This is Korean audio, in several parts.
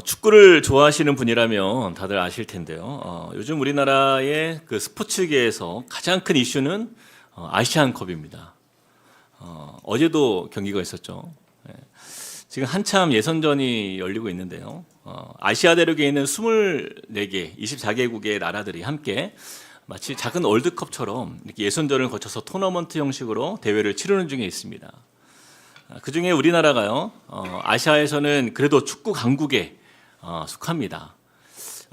축구를 좋아하시는 분이라면 다들 아실 텐데요. 요즘 우리나라의 그 스포츠계에서 가장 큰 이슈는 아시안컵입니다. 어제도 경기가 있었죠. 예. 지금 한참 예선전이 열리고 있는데요. 아시아 대륙에 있는 24개, 24개국의 나라들이 함께 마치 작은 월드컵처럼 이렇게 예선전을 거쳐서 토너먼트 형식으로 대회를 치르는 중에 있습니다. 그 중에 우리나라가요, 아시아에서는 그래도 축구 강국에 속합니다.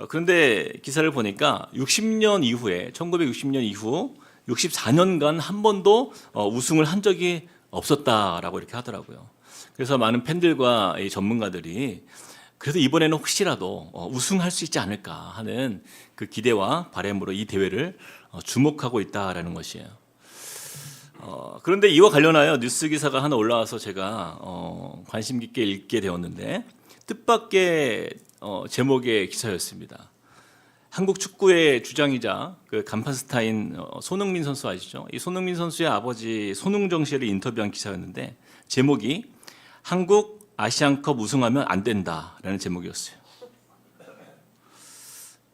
그런데 기사를 보니까 60년 이후에, 1960년 이후 64년간 한 번도 우승을 한 적이 없었다라고 이렇게 하더라고요. 그래서 많은 팬들과 이 전문가들이 그래도 이번에는 혹시라도 우승할 수 있지 않을까 하는 그 기대와 바람으로 이 대회를 주목하고 있다라는 것이에요. 그런데 이와 관련하여 뉴스 기사가 하나 올라와서 제가 관심 깊게 읽게 되었는데 뜻밖의 제목의 기사였습니다. 한국 축구의 주장이자 그 간판 스타인 손흥민 선수 아시죠? 이 손흥민 선수의 아버지 손흥정 씨를 인터뷰한 기사였는데 제목이 한국 아시안컵 우승하면 안 된다라는 제목이었어요.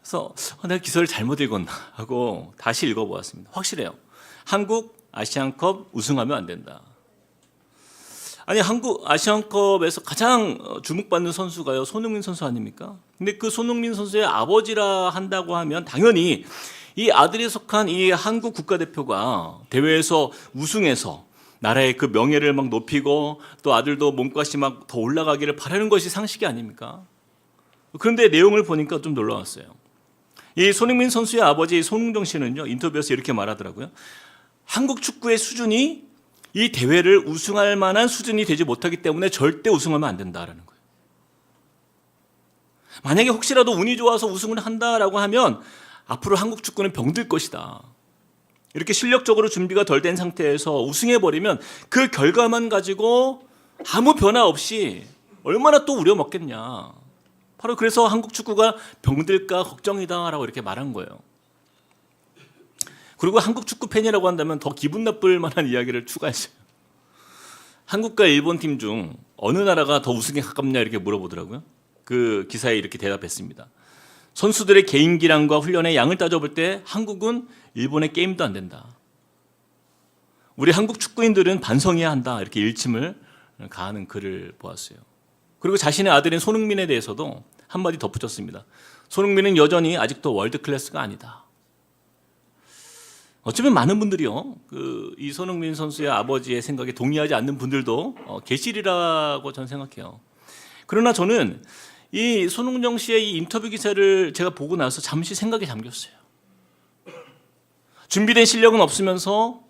그래서 내가 기사를 잘못 읽었나 하고 다시 읽어보았습니다. 확실해요. 한국 아시안컵 우승하면 안 된다. 아니, 한국 아시안컵에서 가장 주목받는 선수가요, 손흥민 선수 아닙니까? 근데 그 손흥민 선수의 아버지라 한다고 하면 당연히 이 아들이 속한 이 한국 국가대표가 대회에서 우승해서 나라의 그 명예를 막 높이고 또 아들도 몸값이 막 더 올라가기를 바라는 것이 상식이 아닙니까? 그런데 내용을 보니까 좀 놀라웠어요. 이 손흥민 선수의 아버지 손흥정 씨는요, 인터뷰에서 이렇게 말하더라고요. 한국 축구의 수준이 이 대회를 우승할 만한 수준이 되지 못하기 때문에 절대 우승하면 안 된다라는 거예요. 만약에 혹시라도 운이 좋아서 우승을 한다라고 하면 앞으로 한국 축구는 병들 것이다. 이렇게 실력적으로 준비가 덜 된 상태에서 우승해버리면 그 결과만 가지고 아무 변화 없이 얼마나 또 우려먹겠냐. 바로 그래서 한국 축구가 병들까 걱정이다라고 이렇게 말한 거예요. 그리고 한국 축구 팬이라고 한다면 더 기분 나쁠 만한 이야기를 추가했어요. 한국과 일본 팀 중 어느 나라가 더 우승에 가깝냐 이렇게 물어보더라고요. 그 기사에 이렇게 대답했습니다. 선수들의 개인기량과 훈련의 양을 따져볼 때 한국은 일본의 게임도 안 된다. 우리 한국 축구인들은 반성해야 한다. 이렇게 일침을 가하는 글을 보았어요. 그리고 자신의 아들인 손흥민에 대해서도 한마디 덧붙였습니다. 손흥민은 여전히 아직도 월드 클래스가 아니다. 어쩌면 많은 분들이요, 이 손흥민 선수의 아버지의 생각에 동의하지 않는 분들도 계시리라고 저는 생각해요. 그러나 저는 이 손흥정 씨의 이 인터뷰 기사를 제가 보고 나서 잠시 생각에 잠겼어요. 준비된 실력은 없으면서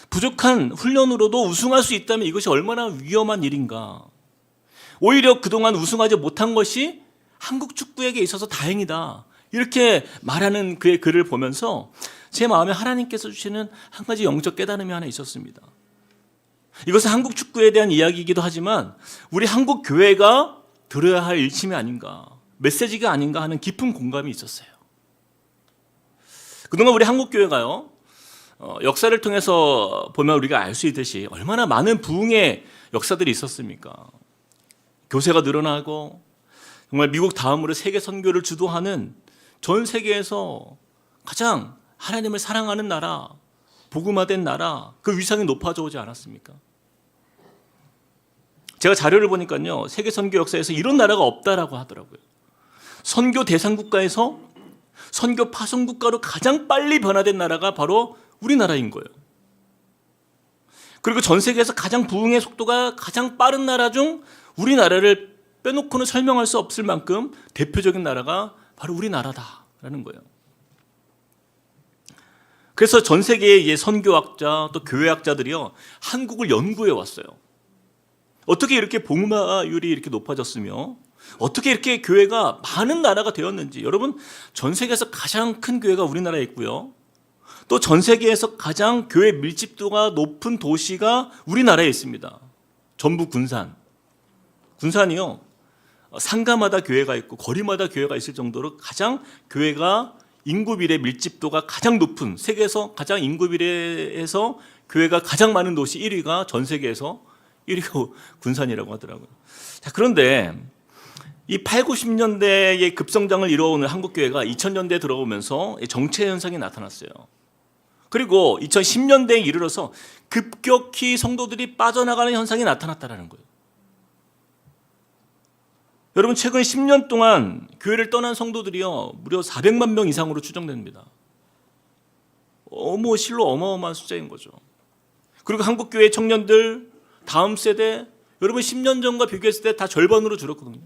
부족한 훈련으로도 우승할 수 있다면 이것이 얼마나 위험한 일인가. 오히려 그동안 우승하지 못한 것이 한국 축구에게 있어서 다행이다. 이렇게 말하는 그의 글을 보면서 제 마음에 하나님께서 주시는 한 가지 영적 깨달음이 하나 있었습니다. 이것은 한국 축구에 대한 이야기이기도 하지만 우리 한국 교회가 들어야 할 일침이 아닌가, 메시지가 아닌가 하는 깊은 공감이 있었어요. 그동안 우리 한국 교회가요, 역사를 통해서 보면 우리가 알 수 있듯이 얼마나 많은 부흥의 역사들이 있었습니까? 교세가 늘어나고 정말 미국 다음으로 세계 선교를 주도하는 전 세계에서 가장 하나님을 사랑하는 나라, 복음화된 나라, 그 위상이 높아져 오지 않았습니까? 제가 자료를 보니까요, 세계 선교 역사에서 이런 나라가 없다라고 하더라고요. 선교 대상 국가에서 선교 파송 국가로 가장 빨리 변화된 나라가 바로 우리나라인 거예요. 그리고 전 세계에서 가장 부흥의 속도가 가장 빠른 나라 중 우리나라를 빼놓고는 설명할 수 없을 만큼 대표적인 나라가 바로 우리나라다라는 거예요. 그래서 전 세계의 선교학자 또 교회학자들이요, 한국을 연구해 왔어요. 어떻게 이렇게 복음화율이 이렇게 높아졌으며 어떻게 이렇게 교회가 많은 나라가 되었는지. 여러분, 전 세계에서 가장 큰 교회가 우리나라에 있고요, 또 전 세계에서 가장 교회 밀집도가 높은 도시가 우리나라에 있습니다. 전북 군산이요, 상가마다 교회가 있고 거리마다 교회가 있을 정도로 가장 교회가 인구 비례 밀집도가 가장 높은, 세계에서 가장 인구 비례에서 교회가 가장 많은 도시 1위가 전 세계에서 1위가 군산이라고 하더라고요. 자, 그런데 이 8, 90년대의 급성장을 이뤄오는 한국교회가 2000년대에 들어오면서 정체 현상이 나타났어요. 그리고 2010년대에 이르러서 급격히 성도들이 빠져나가는 현상이 나타났다는 거예요. 여러분, 최근 10년 동안 교회를 떠난 성도들이요, 무려 400만 명 이상으로 추정됩니다. 실로 어마어마한 숫자인 거죠. 그리고 한국교회 청년들, 다음 세대, 여러분 10년 전과 비교했을 때 다 절반으로 줄었거든요.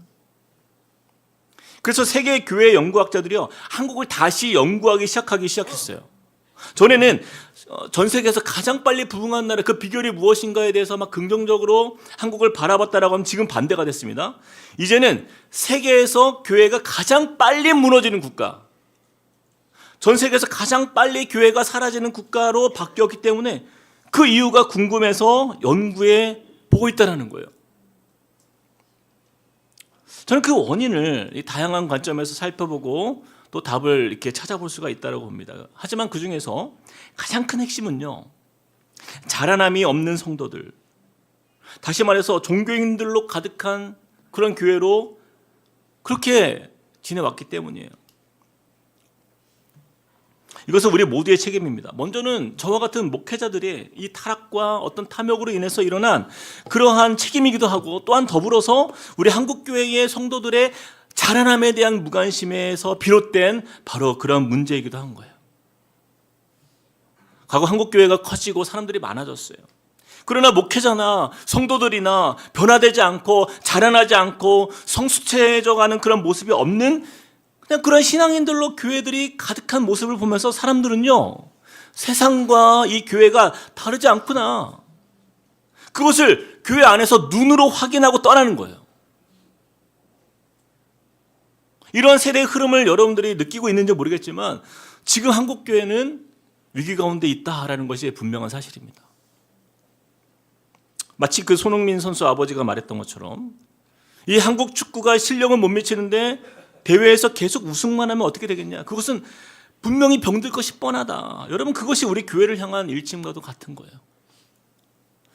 그래서 세계 교회 연구학자들이요, 한국을 다시 연구하기 시작했어요. 전에는 전 세계에서 가장 빨리 부흥한 나라, 그 비결이 무엇인가에 대해서 막 긍정적으로 한국을 바라봤다라고 하면 지금 반대가 됐습니다. 이제는 세계에서 교회가 가장 빨리 무너지는 국가, 전 세계에서 가장 빨리 교회가 사라지는 국가로 바뀌었기 때문에 그 이유가 궁금해서 연구해 보고 있다는 거예요. 저는 그 원인을 다양한 관점에서 살펴보고 또 답을 이렇게 찾아볼 수가 있다고 봅니다. 하지만 그 중에서 가장 큰 핵심은요, 자라남이 없는 성도들, 다시 말해서 종교인들로 가득한 그런 교회로 그렇게 지내왔기 때문이에요. 이것은 우리 모두의 책임입니다. 먼저는 저와 같은 목회자들의 이 타락과 어떤 탐욕으로 인해서 일어난 그러한 책임이기도 하고, 또한 더불어서 우리 한국교회의 성도들의 자라남에 대한 무관심에서 비롯된 바로 그런 문제이기도 한 거예요. 과거 한국교회가 커지고 사람들이 많아졌어요. 그러나 목회자나 성도들이나 변화되지 않고 자라나지 않고 성숙해져가는 그런 모습이 없는 그냥 그런 신앙인들로 교회들이 가득한 모습을 보면서 사람들은요, 세상과 이 교회가 다르지 않구나, 그것을 교회 안에서 눈으로 확인하고 떠나는 거예요. 이러한 세대의 흐름을 여러분들이 느끼고 있는지 모르겠지만 지금 한국교회는 위기 가운데 있다라는 것이 분명한 사실입니다. 마치 그 손흥민 선수 아버지가 말했던 것처럼 이 한국 축구가 실력은 못 미치는데 대회에서 계속 우승만 하면 어떻게 되겠냐, 그것은 분명히 병들 것이 뻔하다. 여러분, 그것이 우리 교회를 향한 일침과도 같은 거예요.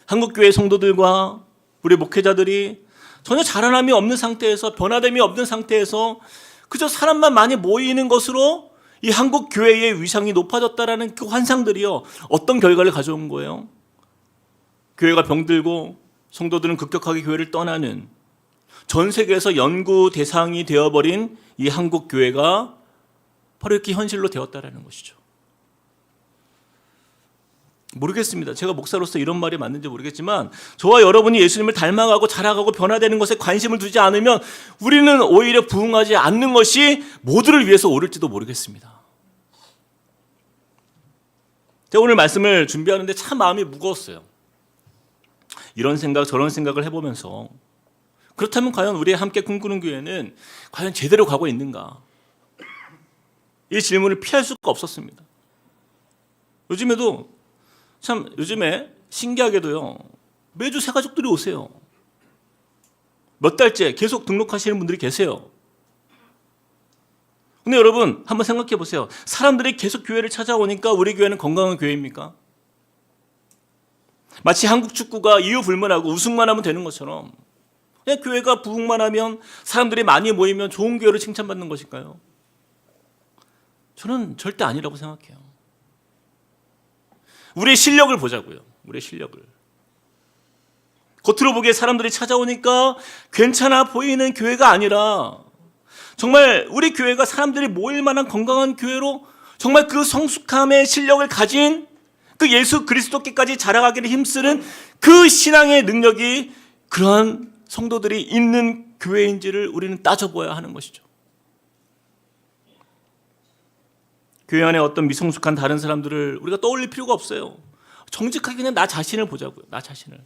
한국교회 성도들과 우리 목회자들이 전혀 자라남이 없는 상태에서, 변화됨이 없는 상태에서 그저 사람만 많이 모이는 것으로 이 한국 교회의 위상이 높아졌다라는 그 환상들이요, 어떤 결과를 가져온 거예요? 교회가 병들고 성도들은 급격하게 교회를 떠나는, 전 세계에서 연구 대상이 되어버린 이 한국 교회가 바로 이렇게 현실로 되었다라는 것이죠. 모르겠습니다. 제가 목사로서 이런 말이 맞는지 모르겠지만 저와 여러분이 예수님을 닮아가고 자라가고 변화되는 것에 관심을 두지 않으면 우리는 오히려 부흥하지 않는 것이 모두를 위해서 옳을지도 모르겠습니다. 제가 오늘 말씀을 준비하는데 참 마음이 무거웠어요. 이런 생각 저런 생각을 해보면서, 그렇다면 과연 우리 함께 꿈꾸는 교회는 과연 제대로 가고 있는가, 이 질문을 피할 수가 없었습니다. 요즘에 신기하게도요, 매주 새 가족들이 오세요. 몇 달째 계속 등록하시는 분들이 계세요. 근데 여러분, 한번 생각해 보세요. 사람들이 계속 교회를 찾아오니까 우리 교회는 건강한 교회입니까? 마치 한국 축구가 이유 불문하고 우승만 하면 되는 것처럼 그냥 교회가 부흥만 하면, 사람들이 많이 모이면 좋은 교회로 칭찬받는 것일까요? 저는 절대 아니라고 생각해요. 우리의 실력을 보자고요. 우리의 실력을. 겉으로 보기에 사람들이 찾아오니까 괜찮아 보이는 교회가 아니라, 정말 우리 교회가 사람들이 모일 만한 건강한 교회로, 정말 그 성숙함의 실력을 가진 그 예수 그리스도께까지 자라가기를 힘쓰는 그 신앙의 능력이 그러한 성도들이 있는 교회인지를 우리는 따져보아야 하는 것이죠. 교회 안에 어떤 미성숙한 다른 사람들을 우리가 떠올릴 필요가 없어요. 정직하게 그냥 나 자신을 보자고요. 나 자신을.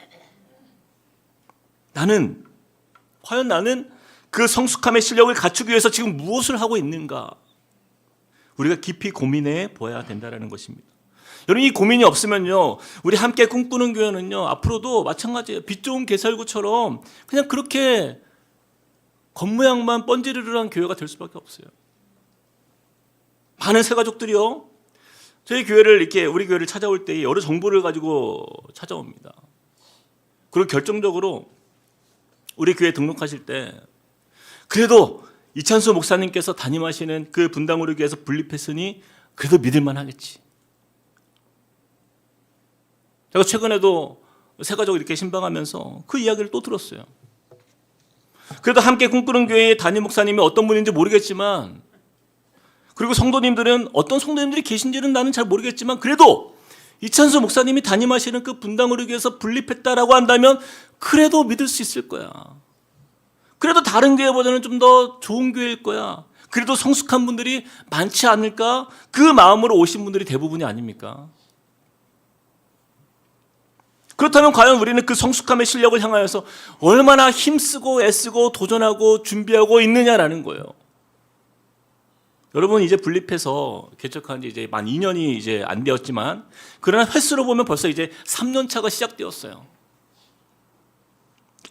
과연 나는 그 성숙함의 실력을 갖추기 위해서 지금 무엇을 하고 있는가? 우리가 깊이 고민해 보아야 된다는 것입니다. 여러분, 이 고민이 없으면요, 우리 함께 꿈꾸는 교회는요, 앞으로도 마찬가지예요. 빛 좋은 개살구처럼 그냥 그렇게 겉모양만 번지르르한 교회가 될 수밖에 없어요. 많은 새가족들이요, 저희 교회를 우리 교회를 찾아올 때 여러 정보를 가지고 찾아옵니다. 그리고 결정적으로 우리 교회 등록하실 때 그래도 이찬수 목사님께서 담임하시는 그 분당우리 교회에서 분립했으니 그래도 믿을만 하겠지. 제가 최근에도 새 가족 이렇게 신방하면서 그 이야기를 또 들었어요. 그래도 함께 꿈꾸는 교회의 담임 목사님이 어떤 분인지 모르겠지만, 그리고 성도님들은 어떤 성도님들이 계신지는 나는 잘 모르겠지만, 그래도 이찬수 목사님이 담임하시는 그 분당우리 교회에서 분립했다라고 한다면 그래도 믿을 수 있을 거야. 그래도 다른 교회보다는 좀 더 좋은 교회일 거야. 그래도 성숙한 분들이 많지 않을까? 그 마음으로 오신 분들이 대부분이 아닙니까? 그렇다면 과연 우리는 그 성숙함의 실력을 향하여서 얼마나 힘쓰고 애쓰고 도전하고 준비하고 있느냐라는 거예요. 여러분, 이제 분립해서 개척한 지 이제 만 2년이 이제 안 되었지만, 그러나 횟수로 보면 벌써 이제 3년 차가 시작되었어요.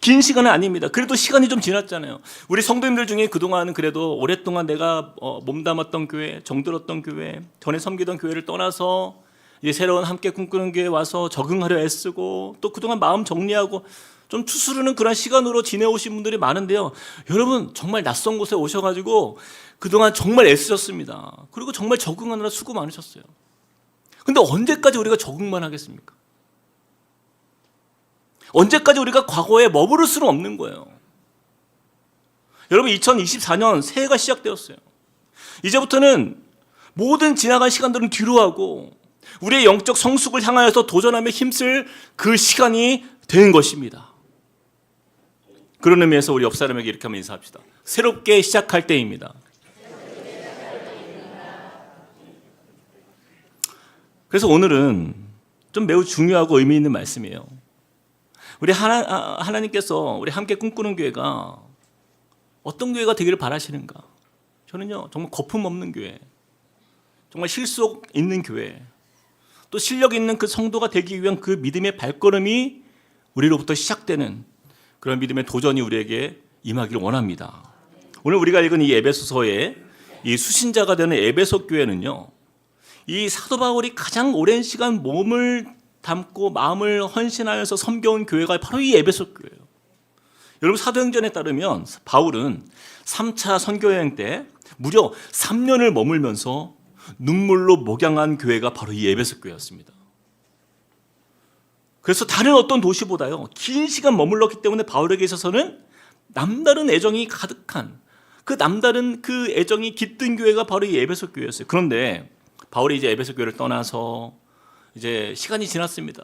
긴 시간은 아닙니다. 그래도 시간이 좀 지났잖아요. 우리 성도님들 중에 그동안 그래도 오랫동안 내가 몸담았던 교회, 정들었던 교회, 전에 섬기던 교회를 떠나서 이제 새로운 함께 꿈꾸는 교회에 와서 적응하려 애쓰고 또 그동안 마음 정리하고 좀 추스르는 그런 시간으로 지내오신 분들이 많은데요. 여러분, 정말 낯선 곳에 오셔가지고 그동안 정말 애쓰셨습니다. 그리고 정말 적응하느라 수고 많으셨어요. 근데 언제까지 우리가 적응만 하겠습니까? 언제까지 우리가 과거에 머무를 수는 없는 거예요. 여러분, 2024년 새해가 시작되었어요. 이제부터는 모든 지나간 시간들은 뒤로 하고 우리의 영적 성숙을 향하여서 도전하며 힘쓸 그 시간이 되는 것입니다. 그런 의미에서 우리 옆 사람에게 이렇게 한번 인사합시다. 새롭게 시작할 때입니다. 그래서 오늘은 좀 매우 중요하고 의미 있는 말씀이에요. 우리 하나님께서 우리 함께 꿈꾸는 교회가 어떤 교회가 되기를 바라시는가? 저는요, 정말 거품 없는 교회, 정말 실속 있는 교회, 또 실력 있는 그 성도가 되기 위한 그 믿음의 발걸음이 우리로부터 시작되는 그런 믿음의 도전이 우리에게 임하기를 원합니다. 오늘 우리가 읽은 이 에베소서의 이 수신자가 되는 에베소 교회는요, 이 사도 바울이 가장 오랜 시간 몸을 담고 마음을 헌신하여서 섬겨온 교회가 바로 이 에베소 교회예요. 여러분, 사도행전에 따르면 바울은 3차 선교여행 때 무려 3년을 머물면서 눈물로 목양한 교회가 바로 이 에베소 교회였습니다. 그래서 다른 어떤 도시보다요, 긴 시간 머물렀기 때문에 바울에게 있어서는 남다른 애정이 가득한, 그 남다른 그 애정이 깃든 교회가 바로 이 에베소 교회였어요. 그런데 바울이 이제 에베소 교회를 떠나서 이제 시간이 지났습니다.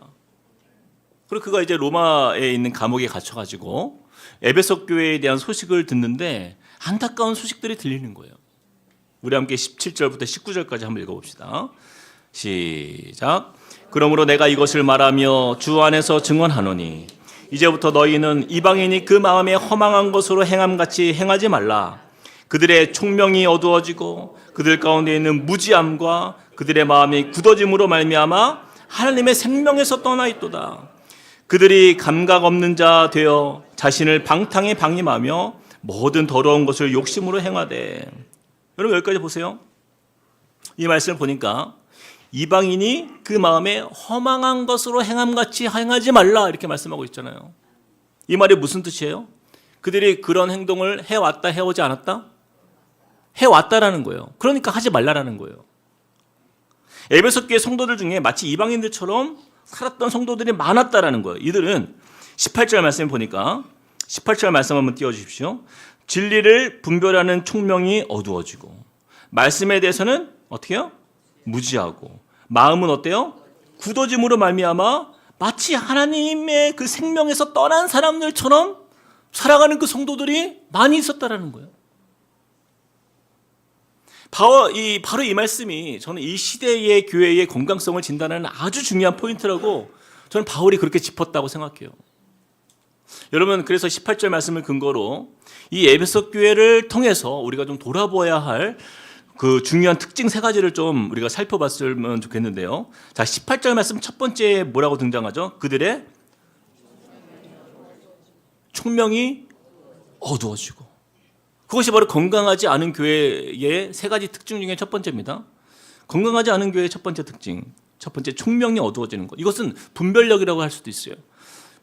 그리고 그가 이제 로마에 있는 감옥에 갇혀가지고 에베소 교회에 대한 소식을 듣는데 안타까운 소식들이 들리는 거예요. 우리 함께 17절부터 19절까지 한번 읽어봅시다. 시작. 그러므로 내가 이것을 말하며 주 안에서 증언하노니 이제부터 너희는 이방인이 그 마음에 허망한 것으로 행함같이 행하지 말라. 그들의 총명이 어두워지고 그들 가운데 있는 무지함과 그들의 마음이 굳어짐으로 말미암아 하나님의 생명에서 떠나 있도다. 그들이 감각 없는 자 되어 자신을 방탕에 방임하며 모든 더러운 것을 욕심으로 행하되. 여러분, 여기까지 보세요. 이 말씀을 보니까 이방인이 그 마음에 허망한 것으로 행함같이 행하지 말라 이렇게 말씀하고 있잖아요. 이 말이 무슨 뜻이에요? 그들이 그런 행동을 해왔다 해오지 않았다? 해왔다라는 거예요. 그러니까 하지 말라라는 거예요. 에베소 교회 성도들 중에 마치 이방인들처럼 살았던 성도들이 많았다라는 거예요. 이들은 18절 말씀을 보니까 18절 말씀 한번 띄워주십시오. 진리를 분별하는 총명이 어두워지고 말씀에 대해서는 어떻게 해요? 무지하고 마음은 어때요? 굳어짐으로 말미암아 마치 하나님의 그 생명에서 떠난 사람들처럼 살아가는 그 성도들이 많이 있었다라는 거예요. 바로 이 말씀이 저는 이 시대의 교회의 건강성을 진단하는 아주 중요한 포인트라고 저는 바울이 그렇게 짚었다고 생각해요. 여러분, 그래서 18절 말씀을 근거로 이 에베소 교회를 통해서 우리가 좀 돌아보아야 할 그 중요한 특징 세 가지를 좀 우리가 살펴봤으면 좋겠는데요. 자, 18절 말씀 첫 번째 뭐라고 등장하죠? 그들의 총명이 어두워지고. 그것이 바로 건강하지 않은 교회의 세 가지 특징 중에 첫 번째입니다. 건강하지 않은 교회의 첫 번째 특징, 첫 번째 총명이 어두워지는 것. 이것은 분별력이라고 할 수도 있어요.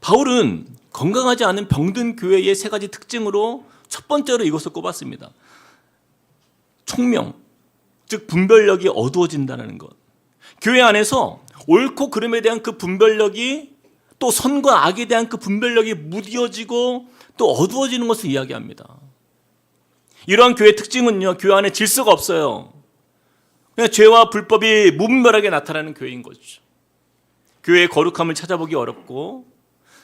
바울은 건강하지 않은 병든 교회의 세 가지 특징으로 첫 번째로 이것을 꼽았습니다. 총명, 즉 분별력이 어두워진다는 것. 교회 안에서 옳고 그름에 대한 그 분별력이 또 선과 악에 대한 그 분별력이 무뎌지고 또 어두워지는 것을 이야기합니다. 이러한 교회의 특징은요, 교회 안에 질서가 없어요. 그냥 죄와 불법이 무분별하게 나타나는 교회인 거죠. 교회의 거룩함을 찾아보기 어렵고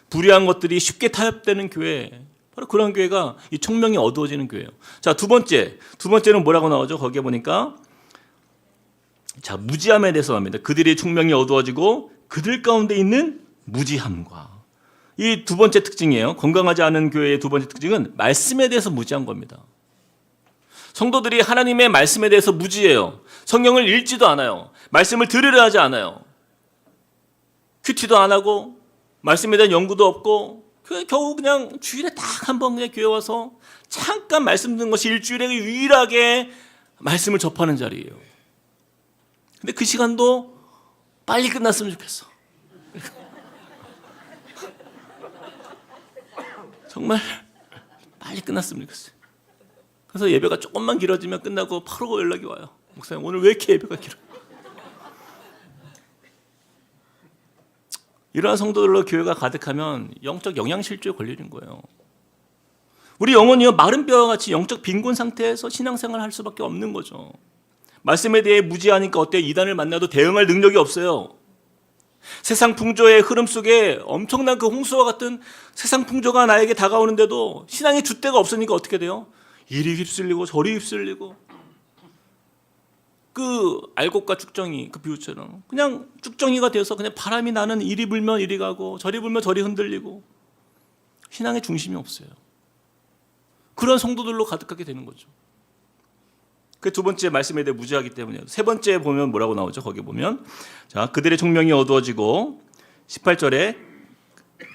불의한 것들이 쉽게 타협되는 교회, 바로 그런 교회가 이 총명이 어두워지는 교회예요. 자, 두 번째는 뭐라고 나오죠? 거기에 보니까 자, 무지함에 대해서 합니다. 그들의 총명이 어두워지고 그들 가운데 있는 무지함과, 이 두 번째 특징이에요. 건강하지 않은 교회의 두 번째 특징은 말씀에 대해서 무지한 겁니다. 성도들이 하나님의 말씀에 대해서 무지해요. 성경을 읽지도 않아요. 말씀을 들으려 하지 않아요. 큐티도 안 하고 말씀에 대한 연구도 없고 겨우 그냥 주일에 딱 한 번 그냥 교회 와서 잠깐 말씀 듣는 것이 일주일에 유일하게 말씀을 접하는 자리예요. 근데 그 시간도 빨리 끝났으면 좋겠어. 정말 빨리 끝났으면 좋겠어요. 그래서 예배가 조금만 길어지면 끝나고 바로 연락이 와요. 목사님, 오늘 왜 이렇게 예배가 길어요? 이러한 성도들로 교회가 가득하면 영적 영양실조에 걸리는 거예요. 우리 영혼이요, 마른 뼈와 같이 영적 빈곤 상태에서 신앙생활을 할 수밖에 없는 거죠. 말씀에 대해 무지하니까 어때요? 이단을 만나도 대응할 능력이 없어요. 세상 풍조의 흐름 속에 엄청난 그 홍수와 같은 세상 풍조가 나에게 다가오는데도 신앙의 줏대가 없으니까 어떻게 돼요? 이리 휩쓸리고 저리 휩쓸리고, 그 알곡과 쭉정이 그 비유처럼 그냥 쭉정이가 되어서 그냥 바람이 나는 이리 불면 이리 가고 저리 불면 저리 흔들리고 신앙의 중심이 없어요. 그런 성도들로 가득하게 되는 거죠. 그 두 번째 말씀에 대해 무지하기 때문이에요. 세 번째 보면 뭐라고 나오죠? 거기 보면 자, 그들의 총명이 어두워지고 18절에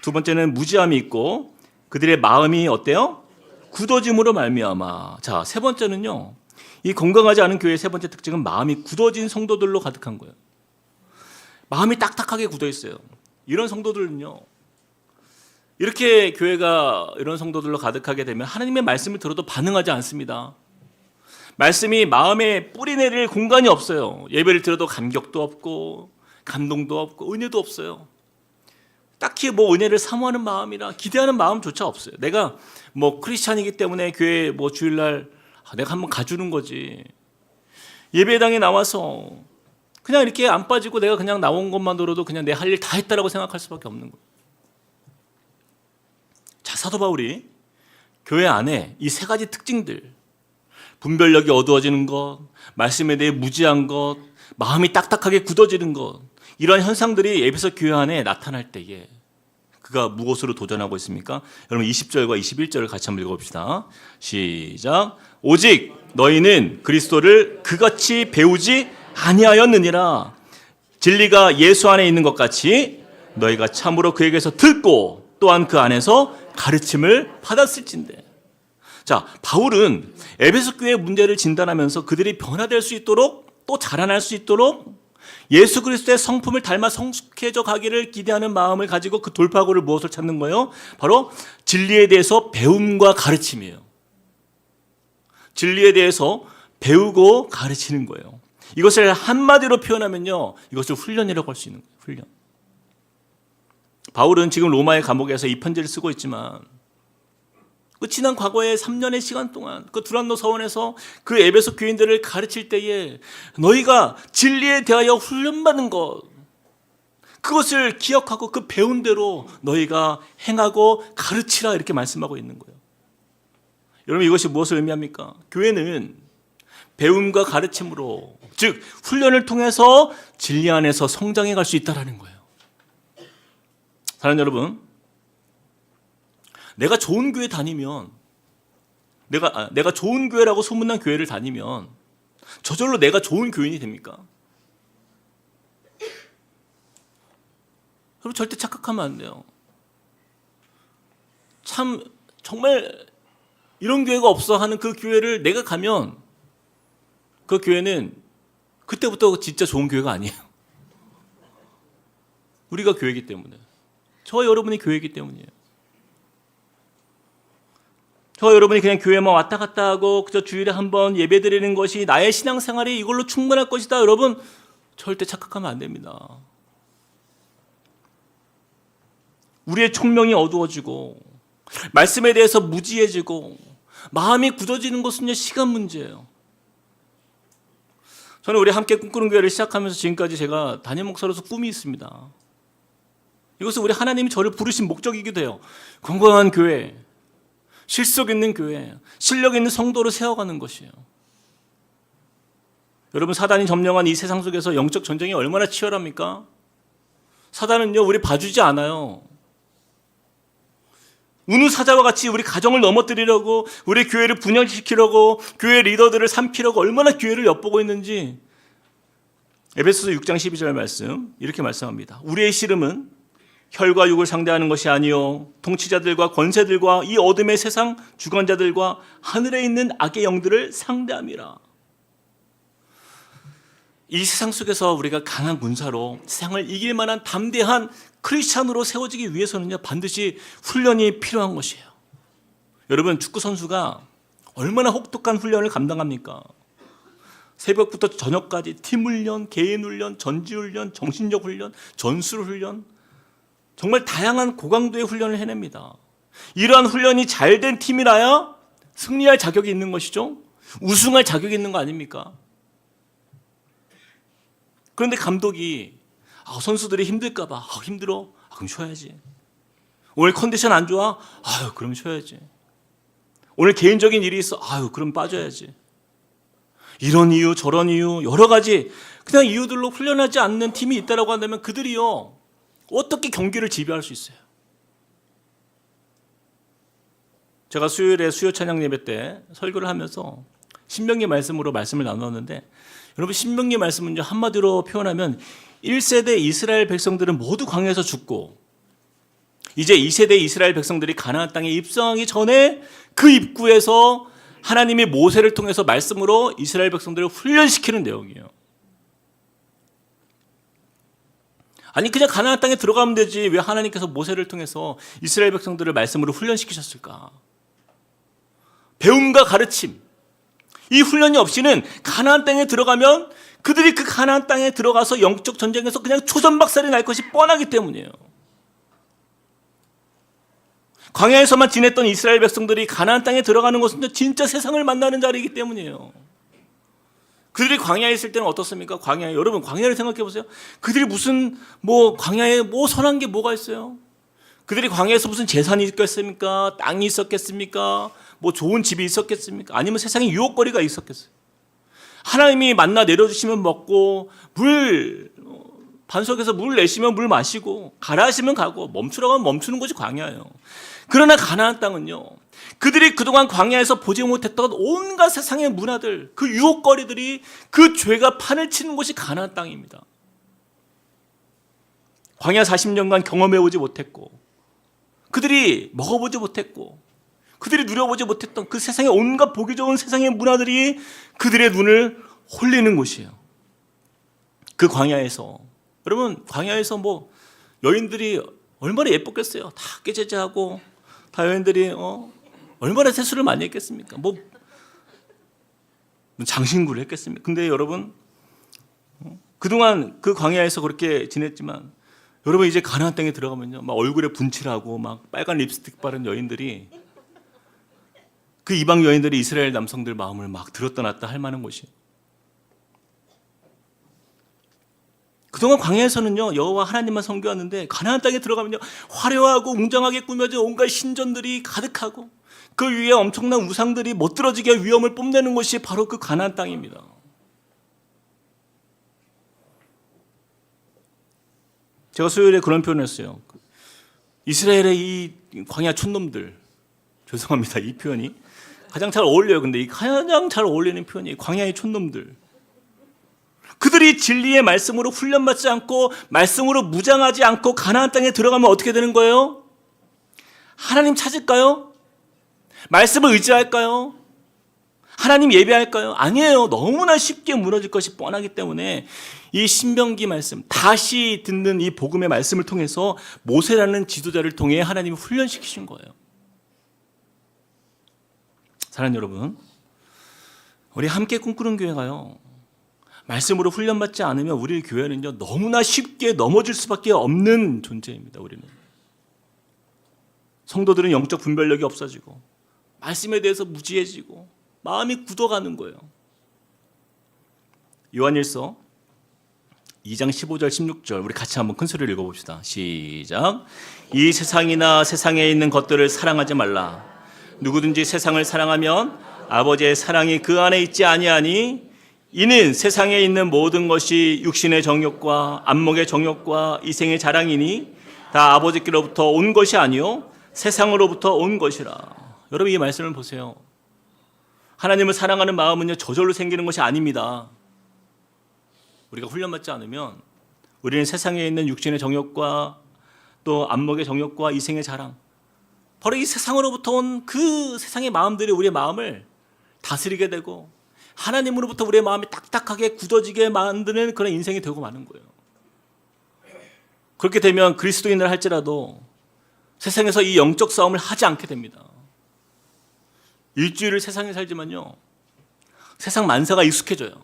두 번째는 무지함이 있고 그들의 마음이 어때요? 굳어짐으로 말미암아. 자, 세 번째는요, 이 건강하지 않은 교회의 세 번째 특징은 마음이 굳어진 성도들로 가득한 거예요. 마음이 딱딱하게 굳어 있어요. 이런 성도들은요, 이렇게 교회가 이런 성도들로 가득하게 되면 하나님의 말씀을 들어도 반응하지 않습니다. 말씀이 마음에 뿌리내릴 공간이 없어요. 예배를 들어도 감격도 없고 감동도 없고 은혜도 없어요. 딱히 뭐 은혜를 사모하는 마음이나 기대하는 마음조차 없어요. 내가 뭐 크리스찬이기 때문에 교회 뭐 주일날 내가 한번 가주는 거지. 예배당에 나와서 그냥 이렇게 안 빠지고 내가 그냥 나온 것만으로도 그냥 내 할 일 다 했다라고 생각할 수밖에 없는 거예요. 자, 사도 바울이 교회 안에 이 세 가지 특징들, 분별력이 어두워지는 것, 말씀에 대해 무지한 것, 마음이 딱딱하게 굳어지는 것, 이러한 현상들이 에베소 교회 안에 나타날 때에 그가 무엇으로 도전하고 있습니까? 여러분 20절과 21절을 같이 한번 읽어봅시다. 시작. 오직 너희는 그리스도를 그같이 배우지 아니하였느니라. 진리가 예수 안에 있는 것 같이 너희가 참으로 그에게서 듣고 또한 그 안에서 가르침을 받았을진대. 자, 바울은 에베소 교회의 문제를 진단하면서 그들이 변화될 수 있도록 또 자라날 수 있도록 예수 그리스도의 성품을 닮아 성숙해져 가기를 기대하는 마음을 가지고 그 돌파구를 무엇을 찾는 거예요? 바로 진리에 대해서 배움과 가르침이에요. 진리에 대해서 배우고 가르치는 거예요. 이것을 한마디로 표현하면요, 이것을 훈련이라고 할 수 있는 거예요. 훈련. 바울은 지금 로마의 감옥에서 이 편지를 쓰고 있지만 그 지난 과거의 3년의 시간 동안 그 두란노 서원에서 그 에베소 교인들을 가르칠 때에 너희가 진리에 대하여 훈련받는 것, 그것을 기억하고 그 배운 대로 너희가 행하고 가르치라, 이렇게 말씀하고 있는 거예요. 여러분, 이것이 무엇을 의미합니까? 교회는 배움과 가르침으로, 즉 훈련을 통해서 진리 안에서 성장해 갈 수 있다는 거예요. 사랑하는 여러분, 내가 좋은 교회 다니면, 내가 좋은 교회라고 소문난 교회를 다니면 저절로 내가 좋은 교인이 됩니까? 여러분, 절대 착각하면 안 돼요. 참 정말 이런 교회가 없어 하는 그 교회를 내가 가면 그 교회는 그때부터 진짜 좋은 교회가 아니에요. 우리가 교회이기 때문에. 저와 여러분이 교회이기 때문이에요. 저와 여러분이 그냥 교회만 왔다 갔다 하고 그저 주일에 한번 예배 드리는 것이 나의 신앙생활이 이걸로 충분할 것이다. 여러분 절대 착각하면 안 됩니다. 우리의 총명이 어두워지고 말씀에 대해서 무지해지고 마음이 굳어지는 것은 시간 문제예요. 저는 우리 함께 꿈꾸는 교회를 시작하면서 지금까지 제가 담임 목사로서 꿈이 있습니다. 이것은 우리 하나님이 저를 부르신 목적이기도 해요. 건강한 교회, 실속 있는 교회, 실력 있는 성도를 세워가는 것이에요. 여러분, 사단이 점령한 이 세상 속에서 영적 전쟁이 얼마나 치열합니까? 사단은요, 우리 봐주지 않아요. 우는 사자와 같이 우리 가정을 넘어뜨리려고, 우리 교회를 분열시키려고, 교회 리더들을 삼키려고 얼마나 교회를 엿보고 있는지 에베소서 6장 12절 말씀 이렇게 말씀합니다. 우리의 씨름은 혈과 육을 상대하는 것이 아니요 통치자들과 권세들과 이 어둠의 세상 주관자들과 하늘에 있는 악의 영들을 상대함이라. 이 세상 속에서 우리가 강한 군사로 세상을 이길 만한 담대한 크리스찬으로 세워지기 위해서는요, 반드시 훈련이 필요한 것이에요. 여러분, 축구 선수가 얼마나 혹독한 훈련을 감당합니까? 새벽부터 저녁까지 팀 훈련, 개인 훈련, 전지 훈련, 정신적 훈련, 전술 훈련, 정말 다양한 고강도의 훈련을 해냅니다. 이러한 훈련이 잘된 팀이라야 승리할 자격이 있는 것이죠. 우승할 자격이 있는 거 아닙니까? 그런데 감독이 선수들이 힘들까 봐 힘들어? 그럼 쉬어야지. 오늘 컨디션 안 좋아? 그럼 쉬어야지. 오늘 개인적인 일이 있어? 그럼 빠져야지. 이런 이유 저런 이유 여러 가지 그냥 이유들로 훈련하지 않는 팀이 있다고 한다면 그들이요 어떻게 경기를 지배할 수 있어요? 제가 수요일에 수요 찬양 예배 때 설교를 하면서 신명기 말씀으로 말씀을 나눴는데, 여러분, 신명기 말씀은 한마디로 표현하면 1세대 이스라엘 백성들은 모두 광야에서 죽고 이제 2세대 이스라엘 백성들이 가나안 땅에 입성하기 전에 그 입구에서 하나님이 모세를 통해서 말씀으로 이스라엘 백성들을 훈련시키는 내용이에요. 아니, 그냥 가나안 땅에 들어가면 되지 왜 하나님께서 모세를 통해서 이스라엘 백성들을 말씀으로 훈련시키셨을까? 배움과 가르침, 이 훈련이 없이는 가나안 땅에 들어가면 그들이 그 가나안 땅에 들어가서 영적 전쟁에서 그냥 초전박살이 날 것이 뻔하기 때문이에요. 광야에서만 지냈던 이스라엘 백성들이 가나안 땅에 들어가는 것은 진짜 세상을 만나는 자리이기 때문이에요. 그들이 광야에 있을 때는 어떻습니까? 광야에, 여러분 광야를 생각해 보세요. 그들이 무슨 광야에 선한 게 뭐가 있어요? 그들이 광야에서 무슨 재산이 있겠습니까? 땅이 있었겠습니까? 좋은 집이 있었겠습니까? 아니면 세상에 유혹거리가 있었겠어요? 하나님이 만나 내려주시면 먹고, 반석에서 물 내시면 물 마시고, 가라 하시면 가고, 멈추라고 하면 멈추는 것이 광야예요. 그러나 가나안 땅은요, 그들이 그동안 광야에서 보지 못했던 온갖 세상의 문화들, 그 유혹거리들이, 그 죄가 판을 치는 곳이 가나안 땅입니다. 광야 40년간 경험해보지 못했고, 그들이 먹어보지 못했고, 그들이 누려보지 못했던 그 세상의 온갖 보기 좋은 세상의 문화들이 그들의 눈을 홀리는 곳이에요. 그 광야에서, 여러분, 광야에서 여인들이 얼마나 예뻤겠어요. 다 깨제제하고, 다 여인들이 얼마나 세수를 많이 했겠습니까? 장신구를 했겠습니까? 근데 여러분, 그동안 그 광야에서 그렇게 지냈지만, 여러분 이제 가나안 땅에 들어가면요, 얼굴에 분칠하고 빨간 립스틱 바른 여인들이, 그 이방 여인들이 이스라엘 남성들 마음을 들었다 놨다 할 만한 곳이에요. 그동안 광야에서는요, 여호와 하나님만 섬겨왔는데 가나안 땅에 들어가면요, 화려하고 웅장하게 꾸며진 온갖 신전들이 가득하고 그 위에 엄청난 우상들이 못들어지게 위험을 뽐내는 곳이 바로 그 가나안 땅입니다. 제가 수요일에 그런 표현을 했어요. 이스라엘의 이 광야 촌놈들, 죄송합니다, 이 표현이 가장 잘 어울려요. 근데 이 가장 잘 어울리는 표현이 광야의 촌놈들. 그들이 진리의 말씀으로 훈련받지 않고 말씀으로 무장하지 않고 가나안 땅에 들어가면 어떻게 되는 거예요? 하나님 찾을까요? 말씀을 의지할까요? 하나님 예배할까요? 아니에요. 너무나 쉽게 무너질 것이 뻔하기 때문에 이 신명기 말씀, 다시 듣는 이 복음의 말씀을 통해서 모세라는 지도자를 통해 하나님이 훈련시키신 거예요. 사랑하는 여러분, 우리 함께 꿈꾸는 교회가요, 말씀으로 훈련받지 않으면 우리 교회는요, 너무나 쉽게 넘어질 수밖에 없는 존재입니다. 우리는 성도들은 영적 분별력이 없어지고 말씀에 대해서 무지해지고 마음이 굳어가는 거예요. 요한일서 2장 15절 16절 우리 같이 한번 큰 소리를 읽어봅시다. 시작. 이 세상이나 세상에 있는 것들을 사랑하지 말라. 누구든지 세상을 사랑하면 아버지의 사랑이 그 안에 있지 아니하니 이는 세상에 있는 모든 것이 육신의 정욕과 안목의 정욕과 이생의 자랑이니 다 아버지께로부터 온 것이 아니요 세상으로부터 온 것이라. 여러분 이 말씀을 보세요. 하나님을 사랑하는 마음은요 저절로 생기는 것이 아닙니다. 우리가 훈련받지 않으면 우리는 세상에 있는 육신의 정욕과 또 안목의 정욕과 이생의 자랑, 바로 이 세상으로부터 온 그 세상의 마음들이 우리의 마음을 다스리게 되고 하나님으로부터 우리의 마음이 딱딱하게 굳어지게 만드는 그런 인생이 되고 마는 거예요. 그렇게 되면 그리스도인을 할지라도 세상에서 이 영적 싸움을 하지 않게 됩니다. 일주일을 세상에 살지만요 세상 만사가 익숙해져요.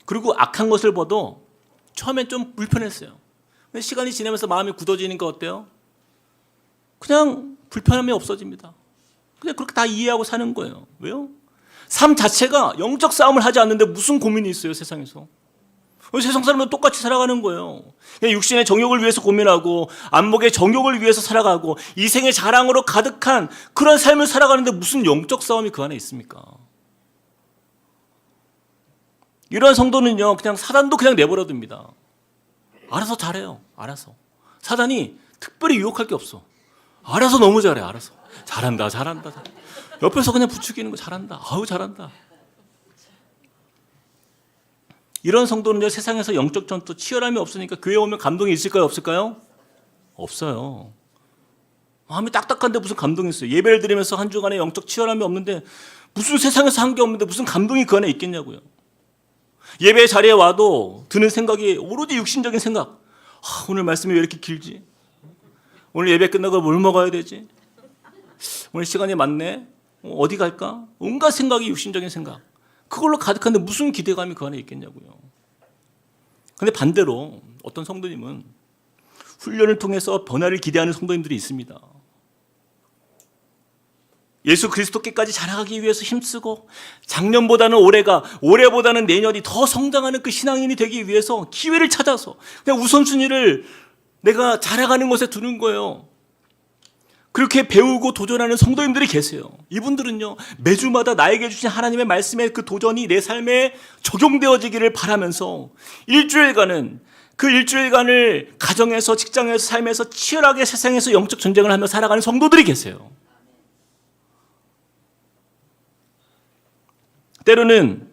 그리고 악한 것을 봐도 처음엔 좀 불편했어요. 근데 시간이 지나면서 마음이 굳어지니까 어때요? 그냥 불편함이 없어집니다. 그냥 그렇게 다 이해하고 사는 거예요. 왜요? 삶 자체가 영적 싸움을 하지 않는데 무슨 고민이 있어요, 세상에서. 세상 사람은 똑같이 살아가는 거예요. 그냥 육신의 정욕을 위해서 고민하고 안목의 정욕을 위해서 살아가고 이생의 자랑으로 가득한 그런 삶을 살아가는데 무슨 영적 싸움이 그 안에 있습니까? 이러한 성도는요 그냥 사단도 그냥 내버려 둡니다. 알아서 잘해요. 알아서. 사단이 특별히 유혹할 게 없어. 알아서 너무 잘해. 알아서. 잘한다. 옆에서 그냥 부추기는 거 잘한다. 아우 잘한다. 이런 성도는요 세상에서 영적 전투 치열함이 없으니까 교회 오면 감동이 있을까요? 없을까요? 없어요. 마음이 딱딱한데 무슨 감동이 있어요? 예배를 드리면서 한 주간에 영적 치열함이 없는데 무슨 세상에서 한 게 없는데 무슨 감동이 그 안에 있겠냐고요. 예배 자리에 와도 드는 생각이 오로지 육신적인 생각. 오늘 말씀이 왜 이렇게 길지? 오늘 예배 끝나고 뭘 먹어야 되지? 오늘 시간이 많네? 어디 갈까? 온갖 생각이 육신적인 생각. 그걸로 가득한데 무슨 기대감이 그 안에 있겠냐고요. 그런데 반대로 어떤 성도님은 훈련을 통해서 변화를 기대하는 성도님들이 있습니다. 예수 그리스도께까지 자라가기 위해서 힘쓰고 작년보다는 올해보다는 내년이 더 성장하는 그 신앙인이 되기 위해서 기회를 찾아서 그냥 우선순위를 내가 자라가는 것에 두는 거예요. 그렇게 배우고 도전하는 성도님들이 계세요. 이분들은요 매주마다 나에게 주신 하나님의 말씀의 그 도전이 내 삶에 적용되어지기를 바라면서 그 일주일간을 가정에서 직장에서 삶에서 치열하게 세상에서 영적 전쟁을 하며 살아가는 성도들이 계세요. 때로는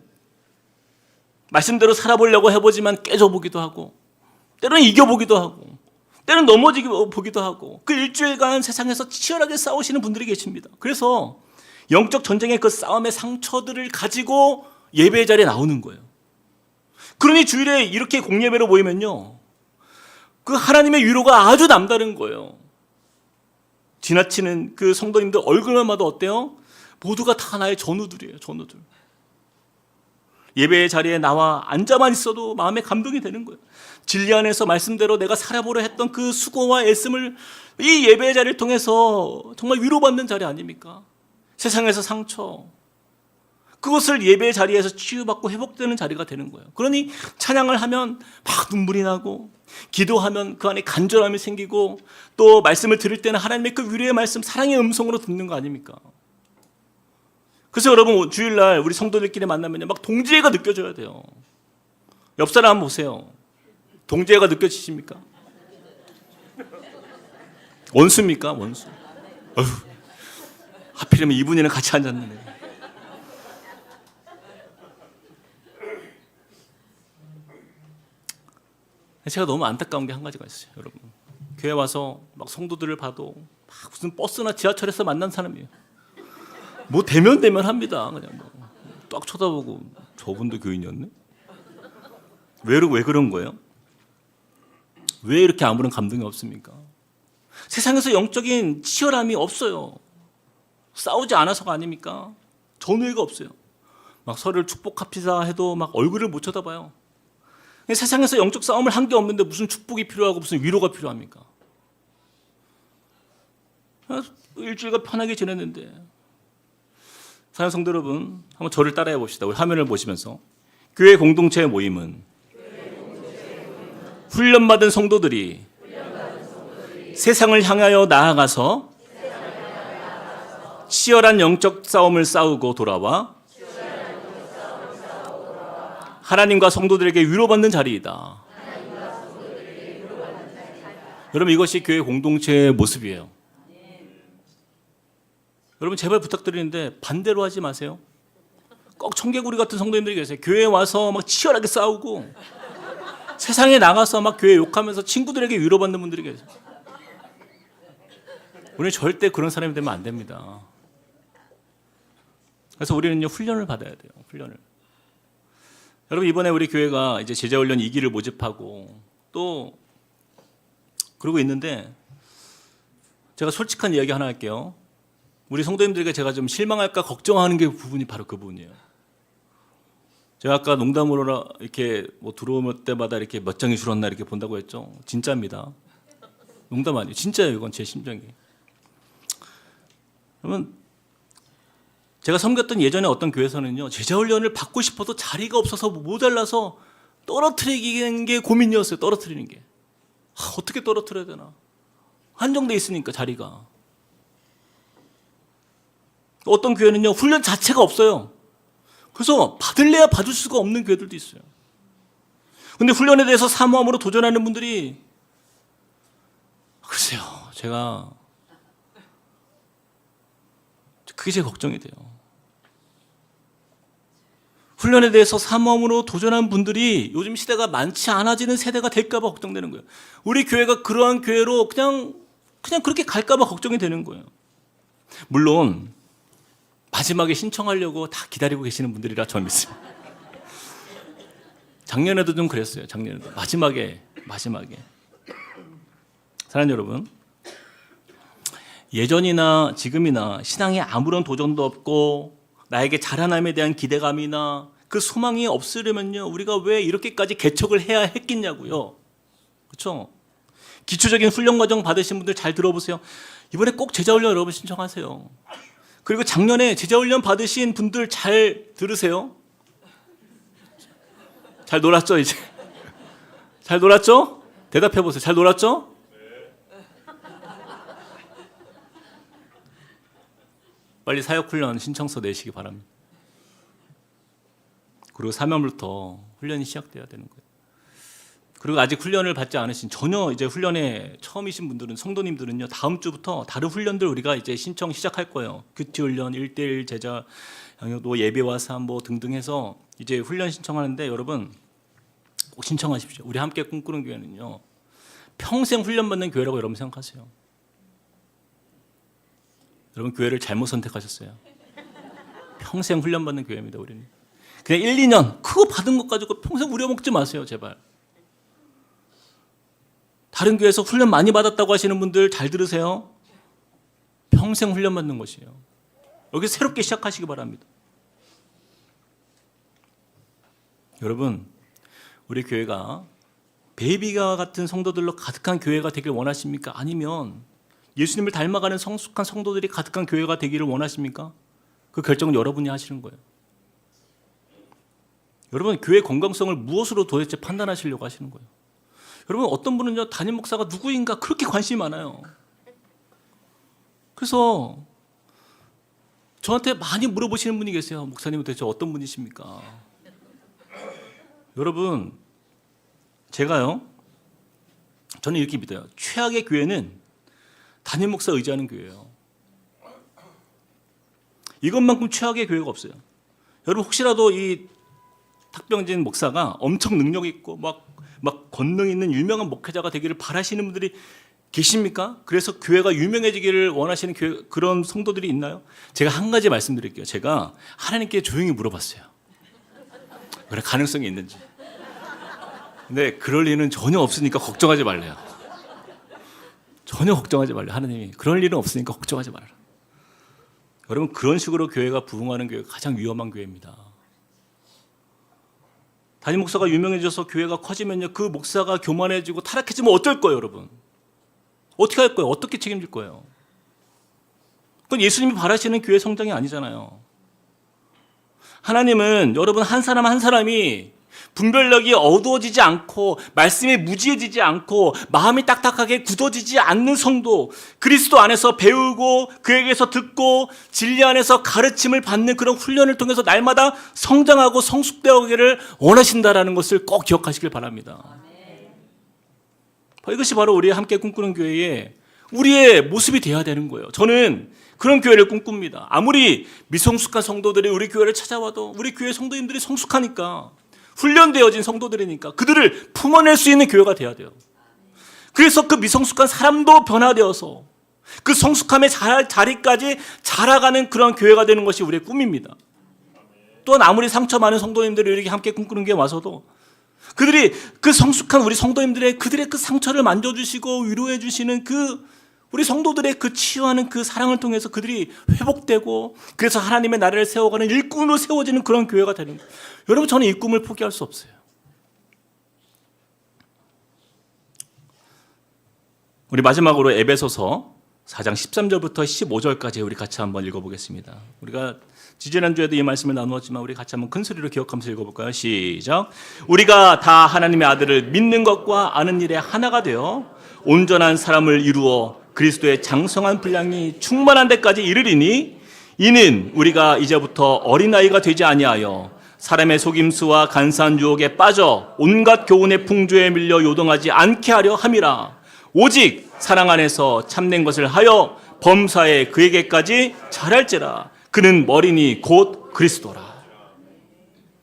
말씀대로 살아보려고 해보지만 깨져보기도 하고 때로는 이겨보기도 하고 때로는 넘어지기도 하고 그 일주일간 세상에서 치열하게 싸우시는 분들이 계십니다. 그래서 영적 전쟁의 그 싸움의 상처들을 가지고 예배 자리에 나오는 거예요. 그러니 주일에 이렇게 공예배로 모이면요 그 하나님의 위로가 아주 남다른 거예요. 지나치는 그 성도님들 얼굴만 봐도 어때요? 모두가 다 나의 전우들이에요. 전우들. 예배의 자리에 나와 앉아만 있어도 마음에 감동이 되는 거예요. 진리 안에서 말씀대로 내가 살아보려 했던 그 수고와 애씀을 이 예배의 자리를 통해서 정말 위로받는 자리 아닙니까? 세상에서 상처, 그것을 예배의 자리에서 치유받고 회복되는 자리가 되는 거예요. 그러니 찬양을 하면 막 눈물이 나고 기도하면 그 안에 간절함이 생기고 또 말씀을 들을 때는 하나님의 그 위로의 말씀, 사랑의 음성으로 듣는 거 아닙니까? 그래서 여러분 주일날 우리 성도들끼리 만나면 막 동지애가 느껴져야 돼요. 옆 사람 한번 보세요. 동지애가 느껴지십니까? 원수입니까? 원수. 어휴, 하필이면 이분이랑 같이 앉았네. 제가 너무 안타까운 게 한 가지가 있어요, 여러분. 교회 와서 막 성도들을 봐도 막 무슨 버스나 지하철에서 만난 사람이에요. 뭐 대면 합니다. 그냥 뭐. 딱 쳐다보고 저분도 교인이었네? 왜 그런 거예요? 왜 이렇게 아무런 감동이 없습니까? 세상에서 영적인 치열함이 없어요. 싸우지 않아서가 아닙니까? 전우애가 없어요. 막 서로를 축복합시다 해도 막 얼굴을 못 쳐다봐요. 세상에서 영적 싸움을 한 게 없는데 무슨 축복이 필요하고 무슨 위로가 필요합니까? 일주일간 편하게 지냈는데. 사랑하는 성도 여러분, 한번 저를 따라해 봅시다. 우리 화면을 보시면서. 교회 공동체의 모임은 훈련받은 성도들이 세상을 향하여 나아가서 치열한 영적 싸움을 싸우고 돌아와 하나님과 성도들에게 위로받는 자리이다. 여러분, 이것이 교회 공동체의 모습이에요. 여러분, 제발 부탁드리는데 반대로 하지 마세요. 꼭 청개구리 같은 성도님들이 계세요. 교회에 와서 막 치열하게 싸우고 세상에 나가서 막 교회 욕하면서 친구들에게 위로받는 분들이 계세요. 우리는 절대 그런 사람이 되면 안 됩니다. 그래서 우리는요, 훈련을 받아야 돼요. 훈련을. 여러분, 이번에 우리 교회가 이제 제자훈련 2기를 모집하고 또 그러고 있는데, 제가 솔직한 이야기 하나 할게요. 우리 성도님들에게 제가 좀 실망할까 걱정하는 게 부분이 바로 그 부분이에요. 제가 아까 농담으로 이렇게 뭐 들어올 때마다 이렇게 몇 장이 줄었나 이렇게 본다고 했죠. 진짜입니다. 농담 아니에요. 진짜예요. 이건 제 심정이. 그러면 제가 섬겼던 예전에 어떤 교회에서는요, 제자훈련을 받고 싶어도 자리가 없어서 모자라서 떨어뜨리는 게 고민이었어요. 떨어뜨리는 게. 어떻게 떨어뜨려야 되나. 한정돼 있으니까 자리가. 어떤 교회는요, 훈련 자체가 없어요. 그래서 받을래야 받을 수가 없는 교회들도 있어요. 근데 훈련에 대해서 사모함으로 도전하는 분들이, 글쎄요, 제가 그게 제 걱정이 돼요. 훈련에 대해서 사모함으로 도전한 분들이 요즘 시대가 많지 않아지는 세대가 될까 봐 걱정되는 거예요. 우리 교회가 그러한 교회로 그냥 그렇게 갈까 봐 걱정이 되는 거예요. 물론 마지막에 신청하려고 다 기다리고 계시는 분들이라 저는 믿습니다. 작년에도 좀 그랬어요. 작년에도 마지막에. 사랑하는 여러분, 예전이나 지금이나 신앙에 아무런 도전도 없고 나에게 자라남에 대한 기대감이나 그 소망이 없으려면요, 우리가 왜 이렇게까지 개척을 해야 했겠냐고요. 그렇죠? 기초적인 훈련 과정 받으신 분들 잘 들어보세요. 이번에 꼭 제자훈련 여러분 신청하세요. 그리고 작년에 제자훈련 받으신 분들 잘 들으세요. 잘 놀았죠, 이제? 잘 놀았죠? 대답해 보세요. 잘 놀았죠? 빨리 사역훈련 신청서 내시기 바랍니다. 그리고 3월부터 훈련이 시작돼야 되는 거예요. 그리고 아직 훈련을 받지 않으신, 전혀 이제 훈련에 처음이신 분들은, 성도님들은요, 다음 주부터 다른 훈련들 우리가 이제 신청 시작할 거예요. 큐티훈련, 1:1 제자 양육도, 예배와 삶 뭐 등등 해서 이제 훈련 신청하는데, 여러분 꼭 신청하십시오. 우리 함께 꿈꾸는 교회는요, 평생 훈련받는 교회라고 여러분 생각하세요. 여러분, 교회를 잘못 선택하셨어요. 평생 훈련받는 교회입니다. 우리는 그냥 1, 2년 그거 받은 것 가지고 평생 우려먹지 마세요. 제발. 다른 교회에서 훈련 많이 받았다고 하시는 분들 잘 들으세요. 평생 훈련받는 것이에요. 여기 새롭게 시작하시기 바랍니다. 여러분, 우리 교회가 베이비가 같은 성도들로 가득한 교회가 되길 원하십니까? 아니면 예수님을 닮아가는 성숙한 성도들이 가득한 교회가 되기를 원하십니까? 그 결정은 여러분이 하시는 거예요. 여러분, 교회 건강성을 무엇으로 도대체 판단하시려고 하시는 거예요? 여러분, 어떤 분은요, 담임 목사가 누구인가 그렇게 관심이 많아요. 그래서 저한테 많이 물어보시는 분이 계세요. 목사님은 도대체 어떤 분이십니까? 여러분, 제가요, 저는 이렇게 믿어요. 최악의 교회는 담임 목사 의지하는 교회예요. 이것만큼 최악의 교회가 없어요. 여러분, 혹시라도 이 탁병진 목사가 엄청 능력 있고 막 권능 있는 유명한 목회자가 되기를 바라시는 분들이 계십니까? 그래서 교회가 유명해지기를 원하시는 그런 성도들이 있나요? 제가 한 가지 말씀드릴게요. 제가 하나님께 조용히 물어봤어요. 그래, 가능성이 있는지. 근데 그럴 리는 전혀 없으니까 걱정하지 말래요. 전혀 걱정하지 말래요. 하나님이 그럴 일은 없으니까 걱정하지 말아라. 여러분, 그런 식으로 교회가 부흥하는 교회가 가장 위험한 교회입니다. 담임 목사가 유명해져서 교회가 커지면요, 그 목사가 교만해지고 타락해지면 어떨 거예요, 여러분? 어떻게 할 거예요? 어떻게 책임질 거예요? 그건 예수님이 바라시는 교회 성장이 아니잖아요. 하나님은 여러분 한 사람 한 사람이 분별력이 어두워지지 않고 말씀이 무지해지지 않고 마음이 딱딱하게 굳어지지 않는 성도, 그리스도 안에서 배우고 그에게서 듣고 진리 안에서 가르침을 받는 그런 훈련을 통해서 날마다 성장하고 성숙되어가기를 원하신다라는 것을 꼭 기억하시길 바랍니다. 이것이 바로 우리 함께 꿈꾸는 교회의 우리의 모습이 되어야 되는 거예요. 저는 그런 교회를 꿈꿉니다. 아무리 미성숙한 성도들이 우리 교회를 찾아와도 우리 교회 성도님들이 성숙하니까, 훈련되어진 성도들이니까 그들을 품어낼 수 있는 교회가 돼야 돼요. 그래서 그 미성숙한 사람도 변화되어서 그 성숙함의 자리까지 자라가는 그런 교회가 되는 것이 우리의 꿈입니다. 또한 아무리 상처 많은 성도님들이 이렇게 함께 꿈꾸는 교회에 와서도 그들이 그 성숙한 우리 성도님들의 그들의 그 상처를 만져주시고 위로해 주시는 그 우리 성도들의 그 치유하는 그 사랑을 통해서 그들이 회복되고, 그래서 하나님의 나라를 세워가는 일꾼으로 세워지는 그런 교회가 되는 거예요. 여러분, 저는 이 꿈을 포기할 수 없어요. 우리 마지막으로 에베소서 4장 13절부터 15절까지 우리 같이 한번 읽어보겠습니다. 우리가 지지난주에도 이 말씀을 나누었지만 우리 같이 한번 큰 소리로 기억하면서 읽어볼까요? 시작. 우리가 다 하나님의 아들을 믿는 것과 아는 일에 하나가 되어 온전한 사람을 이루어 그리스도의 장성한 분량이 충만한 데까지 이르리니, 이는 우리가 이제부터 어린아이가 되지 아니하여 사람의 속임수와 간사한 유혹에 빠져 온갖 교훈의 풍조에 밀려 요동하지 않게 하려 함이라. 오직 사랑 안에서 참된 것을 하여 범사에 그에게까지 자랄지라. 그는 머리니 곧 그리스도라.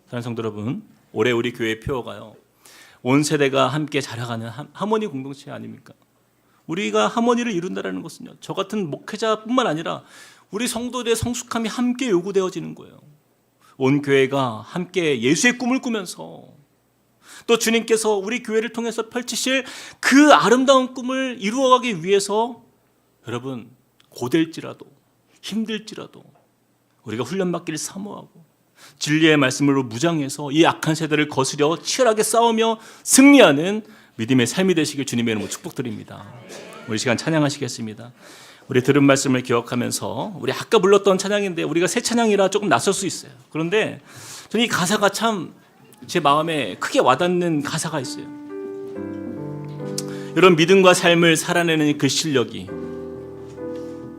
사랑하는 성도 여러분, 올해 우리 교회의 표어가요, 온 세대가 함께 자라가는 하모니 공동체 아닙니까? 우리가 하모니를 이룬다는 것은요, 저 같은 목회자뿐만 아니라 우리 성도들의 성숙함이 함께 요구되어지는 거예요. 온 교회가 함께 예수의 꿈을 꾸면서 또 주님께서 우리 교회를 통해서 펼치실 그 아름다운 꿈을 이루어가기 위해서 여러분, 고될지라도 힘들지라도 우리가 훈련받기를 사모하고 진리의 말씀으로 무장해서 이 악한 세대를 거스려 치열하게 싸우며 승리하는 믿음의 삶이 되시길 주님의 이름으로 축복드립니다. 우리 시간 찬양하시겠습니다. 우리 들은 말씀을 기억하면서, 우리 아까 불렀던 찬양인데 우리가 새 찬양이라 조금 낯설 수 있어요. 그런데 저는 이 가사가 참 제 마음에 크게 와닿는 가사가 있어요. 이런 믿음과 삶을 살아내는 그 실력이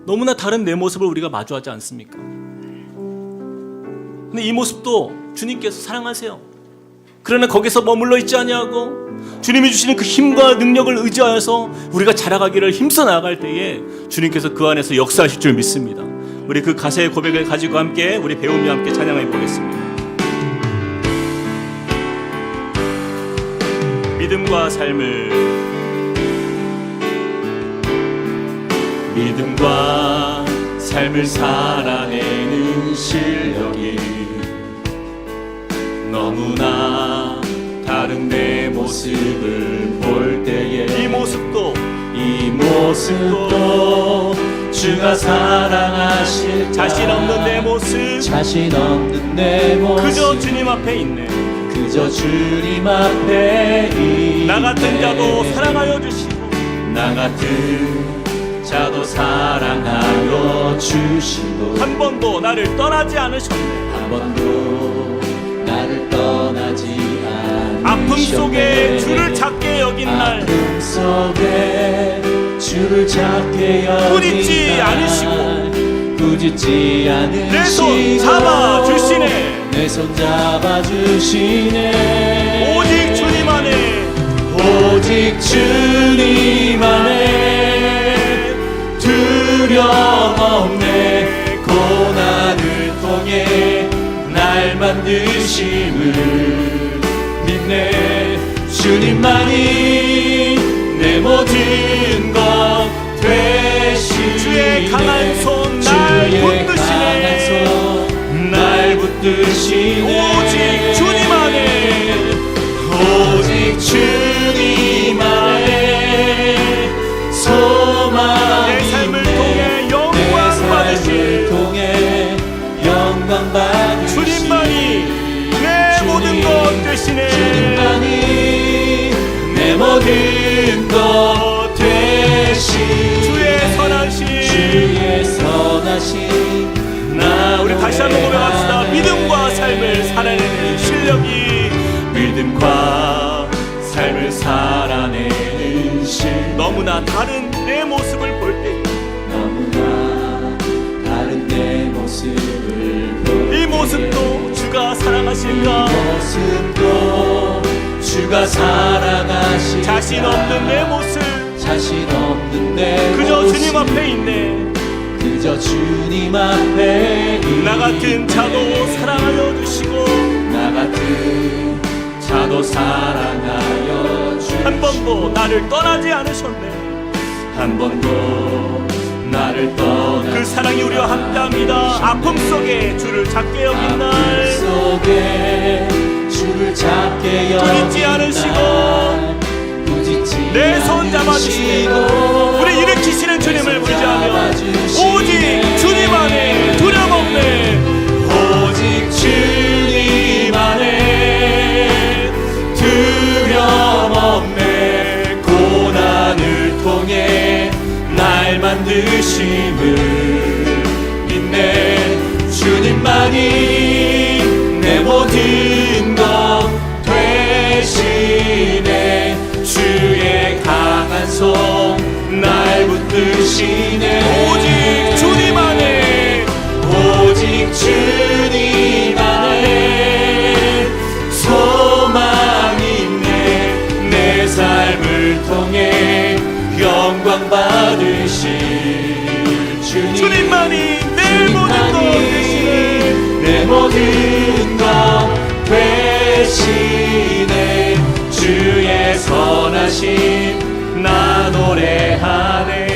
너무나 다른 내 모습을 우리가 마주하지 않습니까? 근데 이 모습도 주님께서 사랑하세요. 그러나 거기서 머물러 있지 아니하고 주님이 주시는 그 힘과 능력을 의지하여서 우리가 자라가기를 힘써 나아갈 때에 주님께서 그 안에서 역사하실 줄 믿습니다. 우리 그 가사의 고백을 가지고 함께 우리 배우며 함께 찬양해 보겠습니다. 믿음과 삶을, 믿음과 삶을 살아내는 실력이 너무나 다른 내 모습을 볼 때에 이 모습도 주가 사랑하실 자신 없는 내 모습, 그저 주님 앞에 있네. 그저 주님 앞에 있네. 나 같은 자도 사랑하여 주시고 나 같은 자도 사랑하여 주시고 한 번도 나를 떠나지 않으셨네. 한 번도 나를 떠나지 않으셨네. 아픔 속에 주를 찾게 여긴 날, 아픔 속에 주를 찾게 여긴 꾸짖지 날, 않으시고 꾸짖지 않으시고 내 손 잡아주시네. 내 손 잡아주시네. 오직 주님 안에, 오직 주님 안에 두려움 없네. 고난을 통해 날 만드심을 믿네. 주님만이 내 모든 것 되시네. 주의 강한 손 날 붙드시네. 날 붙드시네. 오직 주님 안에, 영광 받으시니 주님만이 내 모든 것 되시네. 주님만이 내 모든 것 되시네. 주의 선하신 나 우리 다시 한번 고백합시다. 믿음과 삶을 살아내는 실력이 믿음과 삶을 살아내는 실 너무나 다른 내 모습을 볼 때 너무나 다른 내 모습을 볼 이 모습도 주가 사랑하실까? 모습도 주가 살아가시 자신 없는 내 모습 자신 없는 내 그저 모습 주님 앞에 있네. 그저 주님 앞에 나 같은 자도 사랑하여 주시고 나 같은 자도 사랑하여 주시고 한 번도 나를 떠나지 않으셨네. 한 번도 나를 떠나 그 사랑이 우리와 함께합니다. 아픔 속에 주를 작게 여긴 날 속에 주를 작게 부딪지 여긴 않으시고 날 부딪지 내 손 잡아주시고 우리 일으키시는 주님을 부르자며 오직 주님 안에 두려움 없네. 오직 주님 안에 두려움 없네. 고난을 통해 날 만드심을 믿네. 주님만이 내 모든 것 되시네. 주의 강한 손 날 붙드시네. 오직 주님 안에 오직 주님 안에 소망이 있네. 내 삶을 통해 영광 받으실 주님 주님만이 내 모든 것 되시네. 내 모든 것 되시네. 주의 선하심 나 노래하네.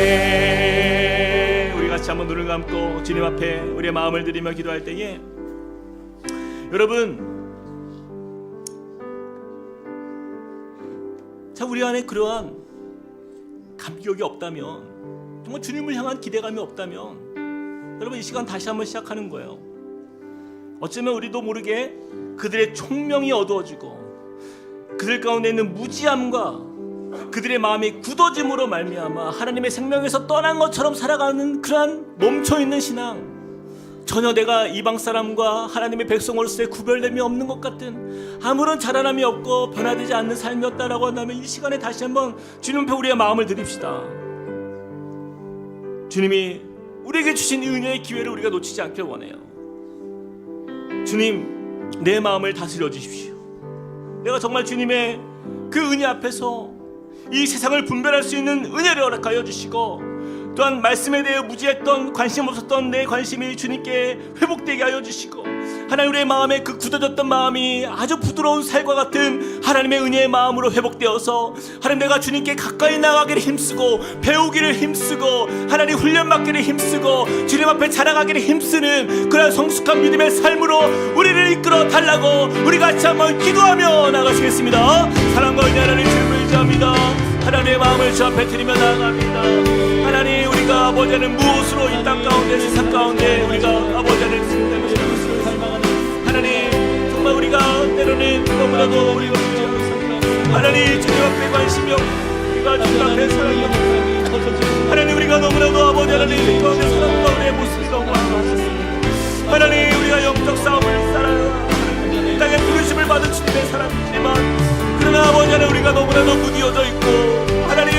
우리 같이 한번 눈을 감고 주님 앞에 우리의 마음을 드리며 기도할 때에 여러분 자 우리 안에 그러한 감격이 없다면 정말 주님을 향한 기대감이 없다면 여러분 이 시간 다시 한번 시작하는 거예요. 어쩌면 우리도 모르게 그들의 총명이 어두워지고 그들 가운데 있는 무지함과 그들의 마음이 굳어짐으로 말미암아 하나님의 생명에서 떠난 것처럼 살아가는 그러한 멈춰있는 신앙, 전혀 내가 이방 사람과 하나님의 백성으로서의 구별됨이 없는 것 같은 아무런 자라남이 없고 변화되지 않는 삶이었다라고 한다면 이 시간에 다시 한번 주님 앞에 우리의 마음을 드립시다. 주님이 우리에게 주신 은혜의 기회를 우리가 놓치지 않길 원해요. 주님, 내 마음을 다스려 주십시오. 내가 정말 주님의 그 은혜 앞에서 이 세상을 분별할 수 있는 은혜를 허락하여 주시고 또한 말씀에 대해 무지했던 관심 없었던 내 관심이 주님께 회복되게 하여 주시고 하나님 우리의 마음에 그 굳어졌던 마음이 아주 부드러운 살과 같은 하나님의 은혜의 마음으로 회복되어서 하나님 내가 주님께 가까이 나가기를 힘쓰고 배우기를 힘쓰고 하나님 훈련받기를 힘쓰고 주님 앞에 자라가기를 힘쓰는 그런 성숙한 믿음의 삶으로 우리를 이끌어 달라고 우리 같이 한번 기도하며 나가시겠습니다. 사랑과 은혜 하나님 주님을 의지합니다. 하나님의 마음을 주 앞에 드리며 나아갑니다. 하나님 우리가 아버지 하나님 무엇으로 이 땅 가운데 세상 가운데 우리가 아버지 하나님 승리하는 것으로 살아가는 하나님 정말 우리가 때로는 너무나도 우리가 하나님 주님 앞에 관심이 없고 우리가 주님 앞에 사랑이 없고 하나님 우리가 너무나도 아버지 하나님 가운데 사랑 가운데 모습이 너무 많았습니다. 하나님 우리가 영적 싸움을 살아요. 이 땅에 부르심을 받은 주님의 사람이지만 그러나 아버지 하나님 우리가 너무나도 무디어져 있고 하나님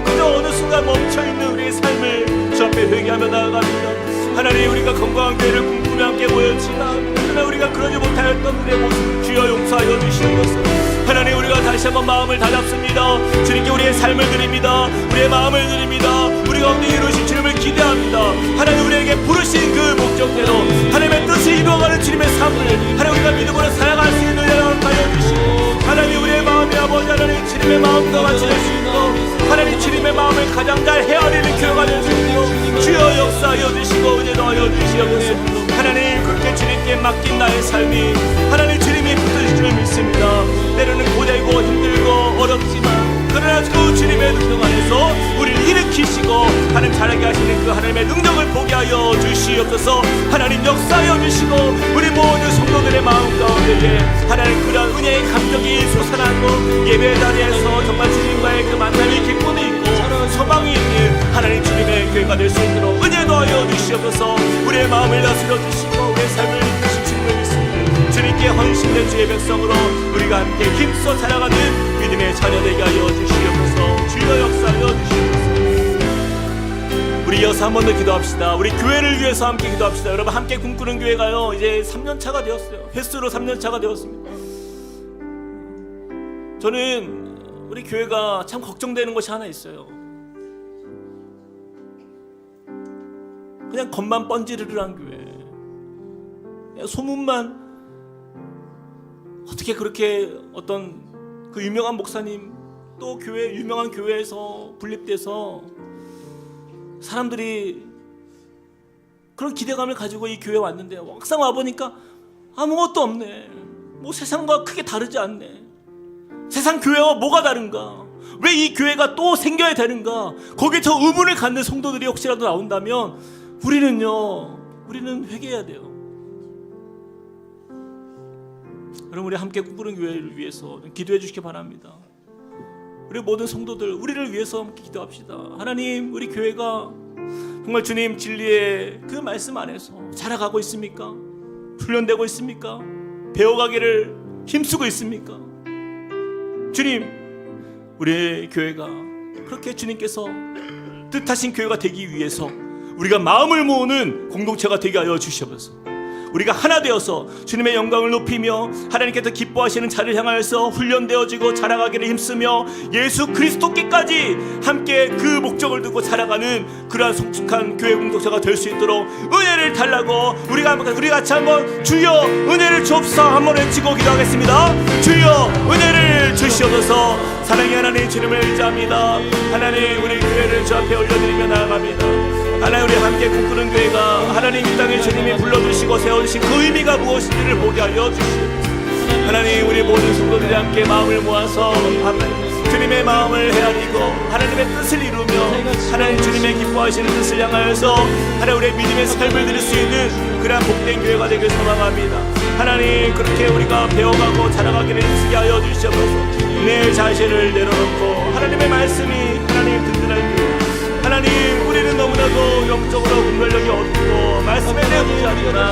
그저 어느 순간 멈춰있는 우리의 삶을 주 앞에 회개하며 나아갑니다. 하나님 우리가 건강한 교회를 꿈꾸며 함께 모였지만 그러나 우리가 그러지 못하였던 우리의 모습을 주여 용서하여 주시는 것을 하나님 우리가 다시 한번 마음을 다잡습니다. 주님께 우리의 삶을 드립니다. 우리의 마음을 드립니다. 우리 가운데 이루신 주님을 기대합니다. 하나님 우리에게 부르신 그 목적대로 하나님의 뜻을 이루어가는 주님의 삶을 하나님 우리가 믿음으로 살아갈 수 있는 은혜를 허락하여 주시고 하나님 우리의 마음이 아버지 하나님 주님의 마음과 같이 될 수 있고 하나님 주님의 마음을 가장 잘 헤아리는 교회가 될 수 있고 주여 역사하여 주시고 은혜도 하여 주시옵소서. 하나님 그렇게 주님께 맡긴 나의 삶이 하나님 주님이 붙드실 줄 믿습니다. 때로는 고되고 힘들고 어렵지만 그러나 그 주님의 능력 안에서 우리를 일으키시고 하나님 자라게 하시는 그 하나님의 능력을 보게 하여 주시옵소서. 하나님 역사하여 주시고 하나님 그런 은혜의 감격이 솟아나고 예배 자리에서 정말 주님과의 그 만남이 기쁨이 있고 소망이 있는 하나님 주님의 교회가 될 수 있도록 은혜 더하여 주시옵소서. 우리의 마음을 다스려 주시고 우리의 삶을 이끄신 주님을 믿습니다. 주님께 헌신된 주의 백성으로 우리가 함께 힘써 자라가는 믿음의 자녀 되게 하여 주시옵소서. 주여 역사하여 주시옵소서. 우리 이어서 한 번 더 기도합시다. 우리 교회를 위해서 함께 기도합시다. 여러분 함께 꿈꾸는 교회가요 이제 3년차가 되었어요. 횟수로 3년차가 되었습니다. 저는 우리 교회가 참 걱정되는 것이 하나 있어요. 그냥 겉만 번지르르한 교회, 그냥 소문만, 어떻게 그렇게 어떤 그 유명한 목사님 또 교회 유명한 교회에서 분립돼서 사람들이 그런 기대감을 가지고 이 교회에 왔는데 막상 와보니까 아무것도 없네. 뭐 세상과 크게 다르지 않네. 세상 교회와 뭐가 다른가? 왜 이 교회가 또 생겨야 되는가? 거기에 저 의문을 갖는 성도들이 혹시라도 나온다면 우리는 회개해야 돼요. 여러분 우리 함께 꿈꾸는 교회를 위해서 기도해 주시기 바랍니다. 우리 모든 성도들 우리를 위해서 함께 기도합시다. 하나님 우리 교회가 정말 주님 진리의 그 말씀 안에서 자라가고 있습니까? 훈련되고 있습니까? 배워가기를 힘쓰고 있습니까? 주님 우리의 교회가 그렇게 주님께서 뜻하신 교회가 되기 위해서 우리가 마음을 모으는 공동체가 되게 하여 주시옵소서. 우리가 하나 되어서 주님의 영광을 높이며 하나님께서 기뻐하시는 자를 향하여서 훈련되어지고 자라가기를 힘쓰며 예수 그리스도께까지 함께 그 목적을 두고 자라가는 그러한 성숙한 교회 공동체가 될 수 있도록 은혜를 달라고 우리 같이 한번 주여 은혜를 주옵소서 한번 외치고 기도하겠습니다. 주여 은혜를 주시옵소서. 사랑의 하나님 주님을 의지합니다. 하나님 우리 교회를 주 앞에 올려드리며 나아갑니다. 하나님 우리 함께 꿈꾸는 교회가 하나님 이 땅에 주님이 불러주시고 세워주신 그 의미가 무엇인지를 보게 하여 주시옵소서. 하나님 우리 모든 성도들이 함께 마음을 모아서 주님의 마음을 헤아리고 하나님의 뜻을 이루며 하나님 주님의 기뻐하시는 뜻을 향하여서 하나님 우리의 믿음의 삶을 드릴 수 있는 그러한 복된 교회가 되길 소망합니다. 하나님 그렇게 우리가 배워가고 자라가기를 힘쓰게 하여 주시옵소서. 내 자신을 내려놓고 하나님의 말씀이 하나님 든든할 때 하나님 우리는 너무나도 영적으로 분별력이 없고 말씀에 대부지하지만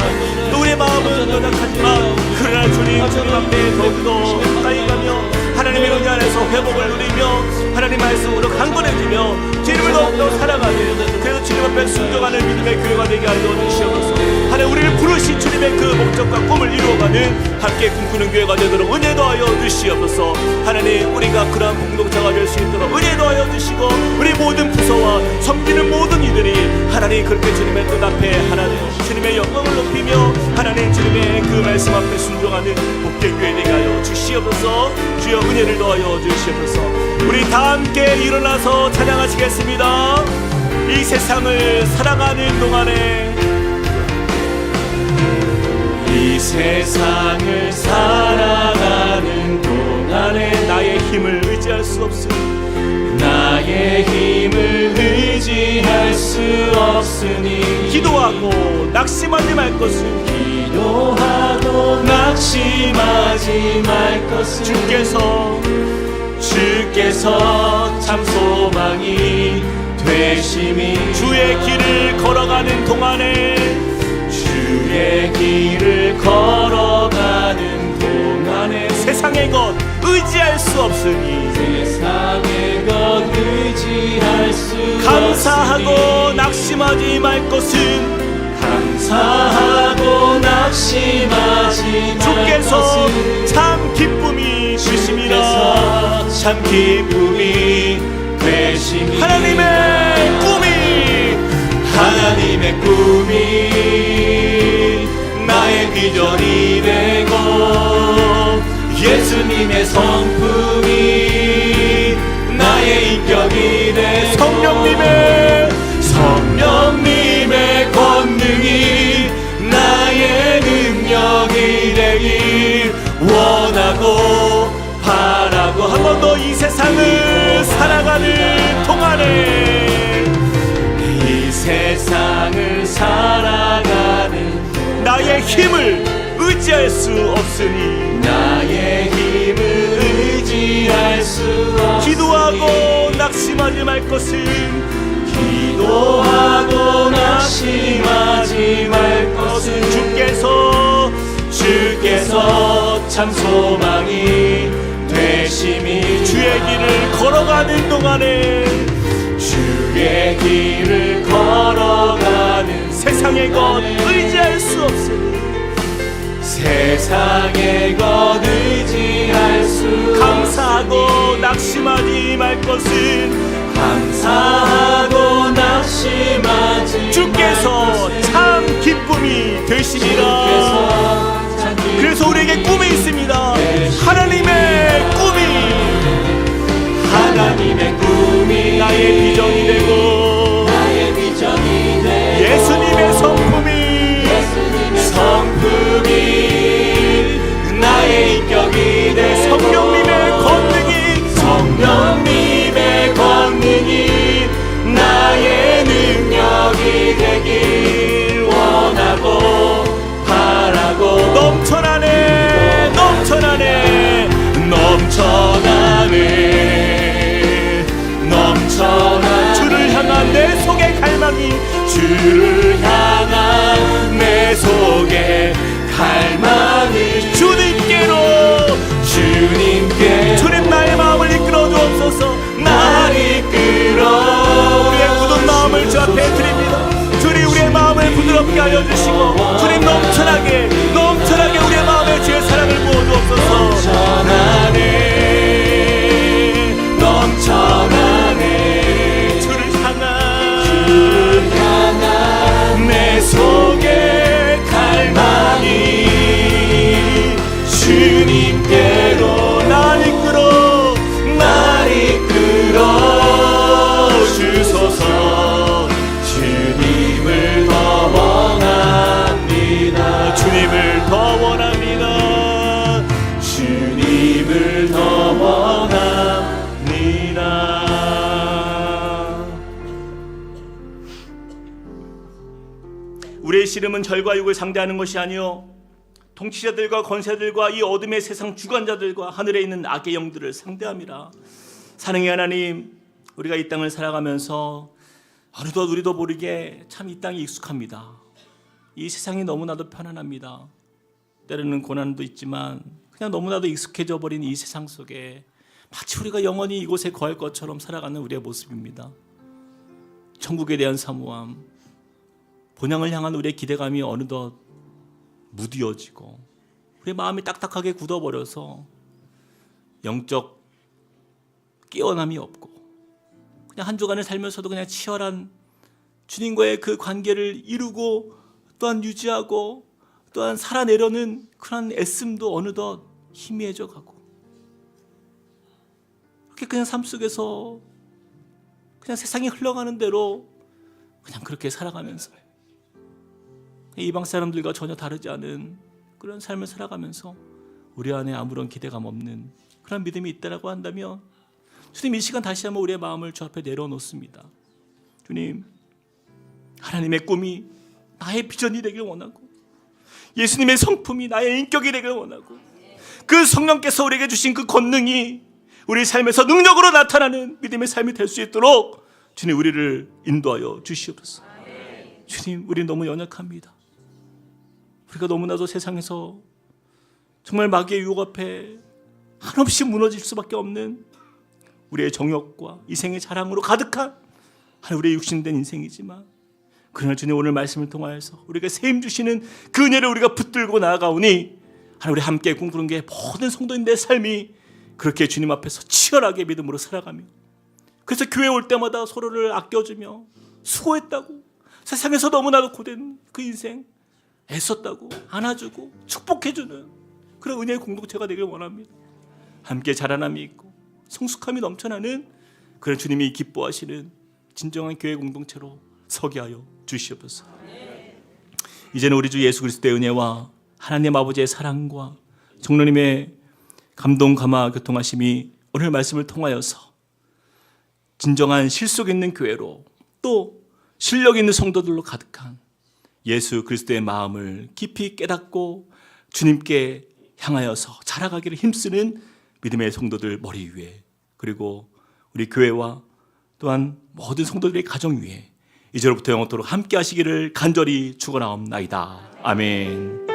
또 우리의 마음은 연약하지만 그러나 주님 앞에 더욱더 가까이 가며 하나님의 은혜 안에서 회복을 누리며 하나님 말씀으로 강건해지며 주님을 더욱더 살아가는 그래서 주님 앞에 순종하는 믿음의 교회가 되게 하여 주시옵소서. 하나님 우리를 부르신 주님의 그 목적과 꿈을 이루어가는 함께 꿈꾸는 교회가 되도록 은혜 더하여 주시옵소서. 하나님 우리가 그러한 공동체가 될 수 있도록 은혜 더하여 주시고 우리 모든 부서와 섬기는 모든 이들이 하나님 그렇게 주님의 뜻 앞에 하나 되어 주님의 영광을 높이며 하나님 주님의 그 말씀 앞에 순종하는 복된 교회 되게 하여 주시옵소서. 주여 은혜를 더하여 주시옵소서. 우리 다 함께 일어나서 찬양하시겠습니다. 이 세상을 살아가는 동안에 이 세상을 살아가는 동안에 나의 힘을 의지할 수 없으니 나의 힘을 의지할 수 없으니 기도하고 낙심하지 말 것은 기도하고 낙심하지 말 것은 주께서 참 소망이 되심이 주의 길을 걸어가는 동안에 주의 길을 걸어가는 동안에 세상의 것 의지할 수 없으니 세상의 것 의지할 수 감사하고 없으니 낙심하지 말 것은 감사하고 낙심하지 말 주께서 것은 참 기쁨이 되심이라. 주께서 참 기쁨이 되심이라. 하나님의 꿈이 나의 비전이 되고 예수님의 성품이 나의 인격이 되고 성령님의 권능이 나의 능력이 되길 원하고 바라고 한 번 더 이 세상을 살아가는 동안에 이 세상을 살아가는 나의 힘을 의지할 수 없으니 나의 힘을 의지할 수 없으니 기도하고 낙심하지 말 것은 기도하고 낙심하지 말 것은 주께서 참 소망이 되심이 주의 길을 걸어가는 동안에 주의 길을 걸어가는 세상의 것 의지할 수 없으니 세상의 것 의지할 수 감사하고 낙심하지 말 것은 감사하고 낙심하지 주께서 참 기쁨이 되시리라. 그래서 우리에게 꿈이 있습니다. 하나님의 꿈이 나의 비전이 되고 예수님의 성품이 나의 인격이 돼 성령님의 권능이 나의 능력이 되길 원하고 바라고 넘쳐나네 주를 향한 내 속의 갈망이 주를 향한 내 속의 갈망이 주님 나의 마음을 이끌어 주옵소서. 날 이끌어 우리의 굳은 마음을 주 앞에 드립니다. 주님 우리의 마음을 부드럽게 하여 주시고 주님 넘쳐나게 우리의 마음에 주의 사랑을 부어 주옵소서. 넘쳐나네 주를 향한 내 속의 갈망이 주님께로 날 이끌어 주소서. 주님을 더 원합니다. 주님을 더 원합니다. 주님을 더 원합니다. 우리의 씨름은 절과 육을 상대하는 것이 아니요 통치자들과 권세들과 이 어둠의 세상 주관자들과 하늘에 있는 악의 영들을 상대함이라. 사랑의 하나님, 우리가 이 땅을 살아가면서 어느덧 우리도 모르게 참 이 땅이 익숙합니다. 이 세상이 너무나도 편안합니다. 때로는 고난도 있지만 그냥 너무나도 익숙해져 버린 이 세상 속에 마치 우리가 영원히 이곳에 거할 것처럼 살아가는 우리의 모습입니다. 천국에 대한 사모함, 본향을 향한 우리의 기대감이 어느덧 무뎌지고 우리의 마음이 딱딱하게 굳어버려서 영적 깨어남이 없고 그냥 한 주간을 살면서도 그냥 치열한 주님과의 그 관계를 이루고 또한 유지하고 또한 살아내려는 그런 애씀도 어느덧 희미해져 가고 그렇게 그냥 삶 속에서 그냥 세상이 흘러가는 대로 그냥 그렇게 살아가면서 이방 사람들과 전혀 다르지 않은 그런 삶을 살아가면서 우리 안에 아무런 기대감 없는 그런 믿음이 있다라고 한다면 주님 이 시간 다시 한번 우리의 마음을 주 앞에 내려놓습니다. 주님, 하나님의 꿈이 나의 비전이 되길 원하고 예수님의 성품이 나의 인격이 되길 원하고 그 성령께서 우리에게 주신 그 권능이 우리 삶에서 능력으로 나타나는 믿음의 삶이 될 수 있도록 주님 우리를 인도하여 주시옵소서. 주님, 우리 너무 연약합니다. 우리가 너무나도 세상에서 정말 마귀의 유혹 앞에 한없이 무너질 수밖에 없는 우리의 정욕과 이생의 자랑으로 가득한 우리의 육신된 인생이지만 그러나 주님 오늘 말씀을 통하여서 우리가 세임 주시는 그 은혜를 우리가 붙들고 나아가오니 우리 함께 꿈꾸는 게 모든 성도인들의 삶이 그렇게 주님 앞에서 치열하게 믿음으로 살아가며 그래서 교회 올 때마다 서로를 아껴주며 수고했다고 세상에서 너무나도 고된 그 인생 애썼다고 안아주고 축복해주는 그런 은혜의 공동체가 되길 원합니다. 함께 자라남이 있고 성숙함이 넘쳐나는 그런 주님이 기뻐하시는 진정한 교회 공동체로 서게 하여 주시옵소서. 이제는 우리 주 예수 그리스도의 은혜와 하나님 아버지의 사랑과 성령님의 감동 감화 교통하심이 오늘 말씀을 통하여서 진정한 실속 있는 교회로 또 실력 있는 성도들로 가득한 예수 그리스도의 마음을 깊이 깨닫고 주님께 향하여서 자라가기를 힘쓰는 믿음의 성도들 머리 위에, 그리고 우리 교회와 또한 모든 성도들의 가정 위에 이제로부터 영원토록 함께 하시기를 간절히 축원하옵나이다. 아멘.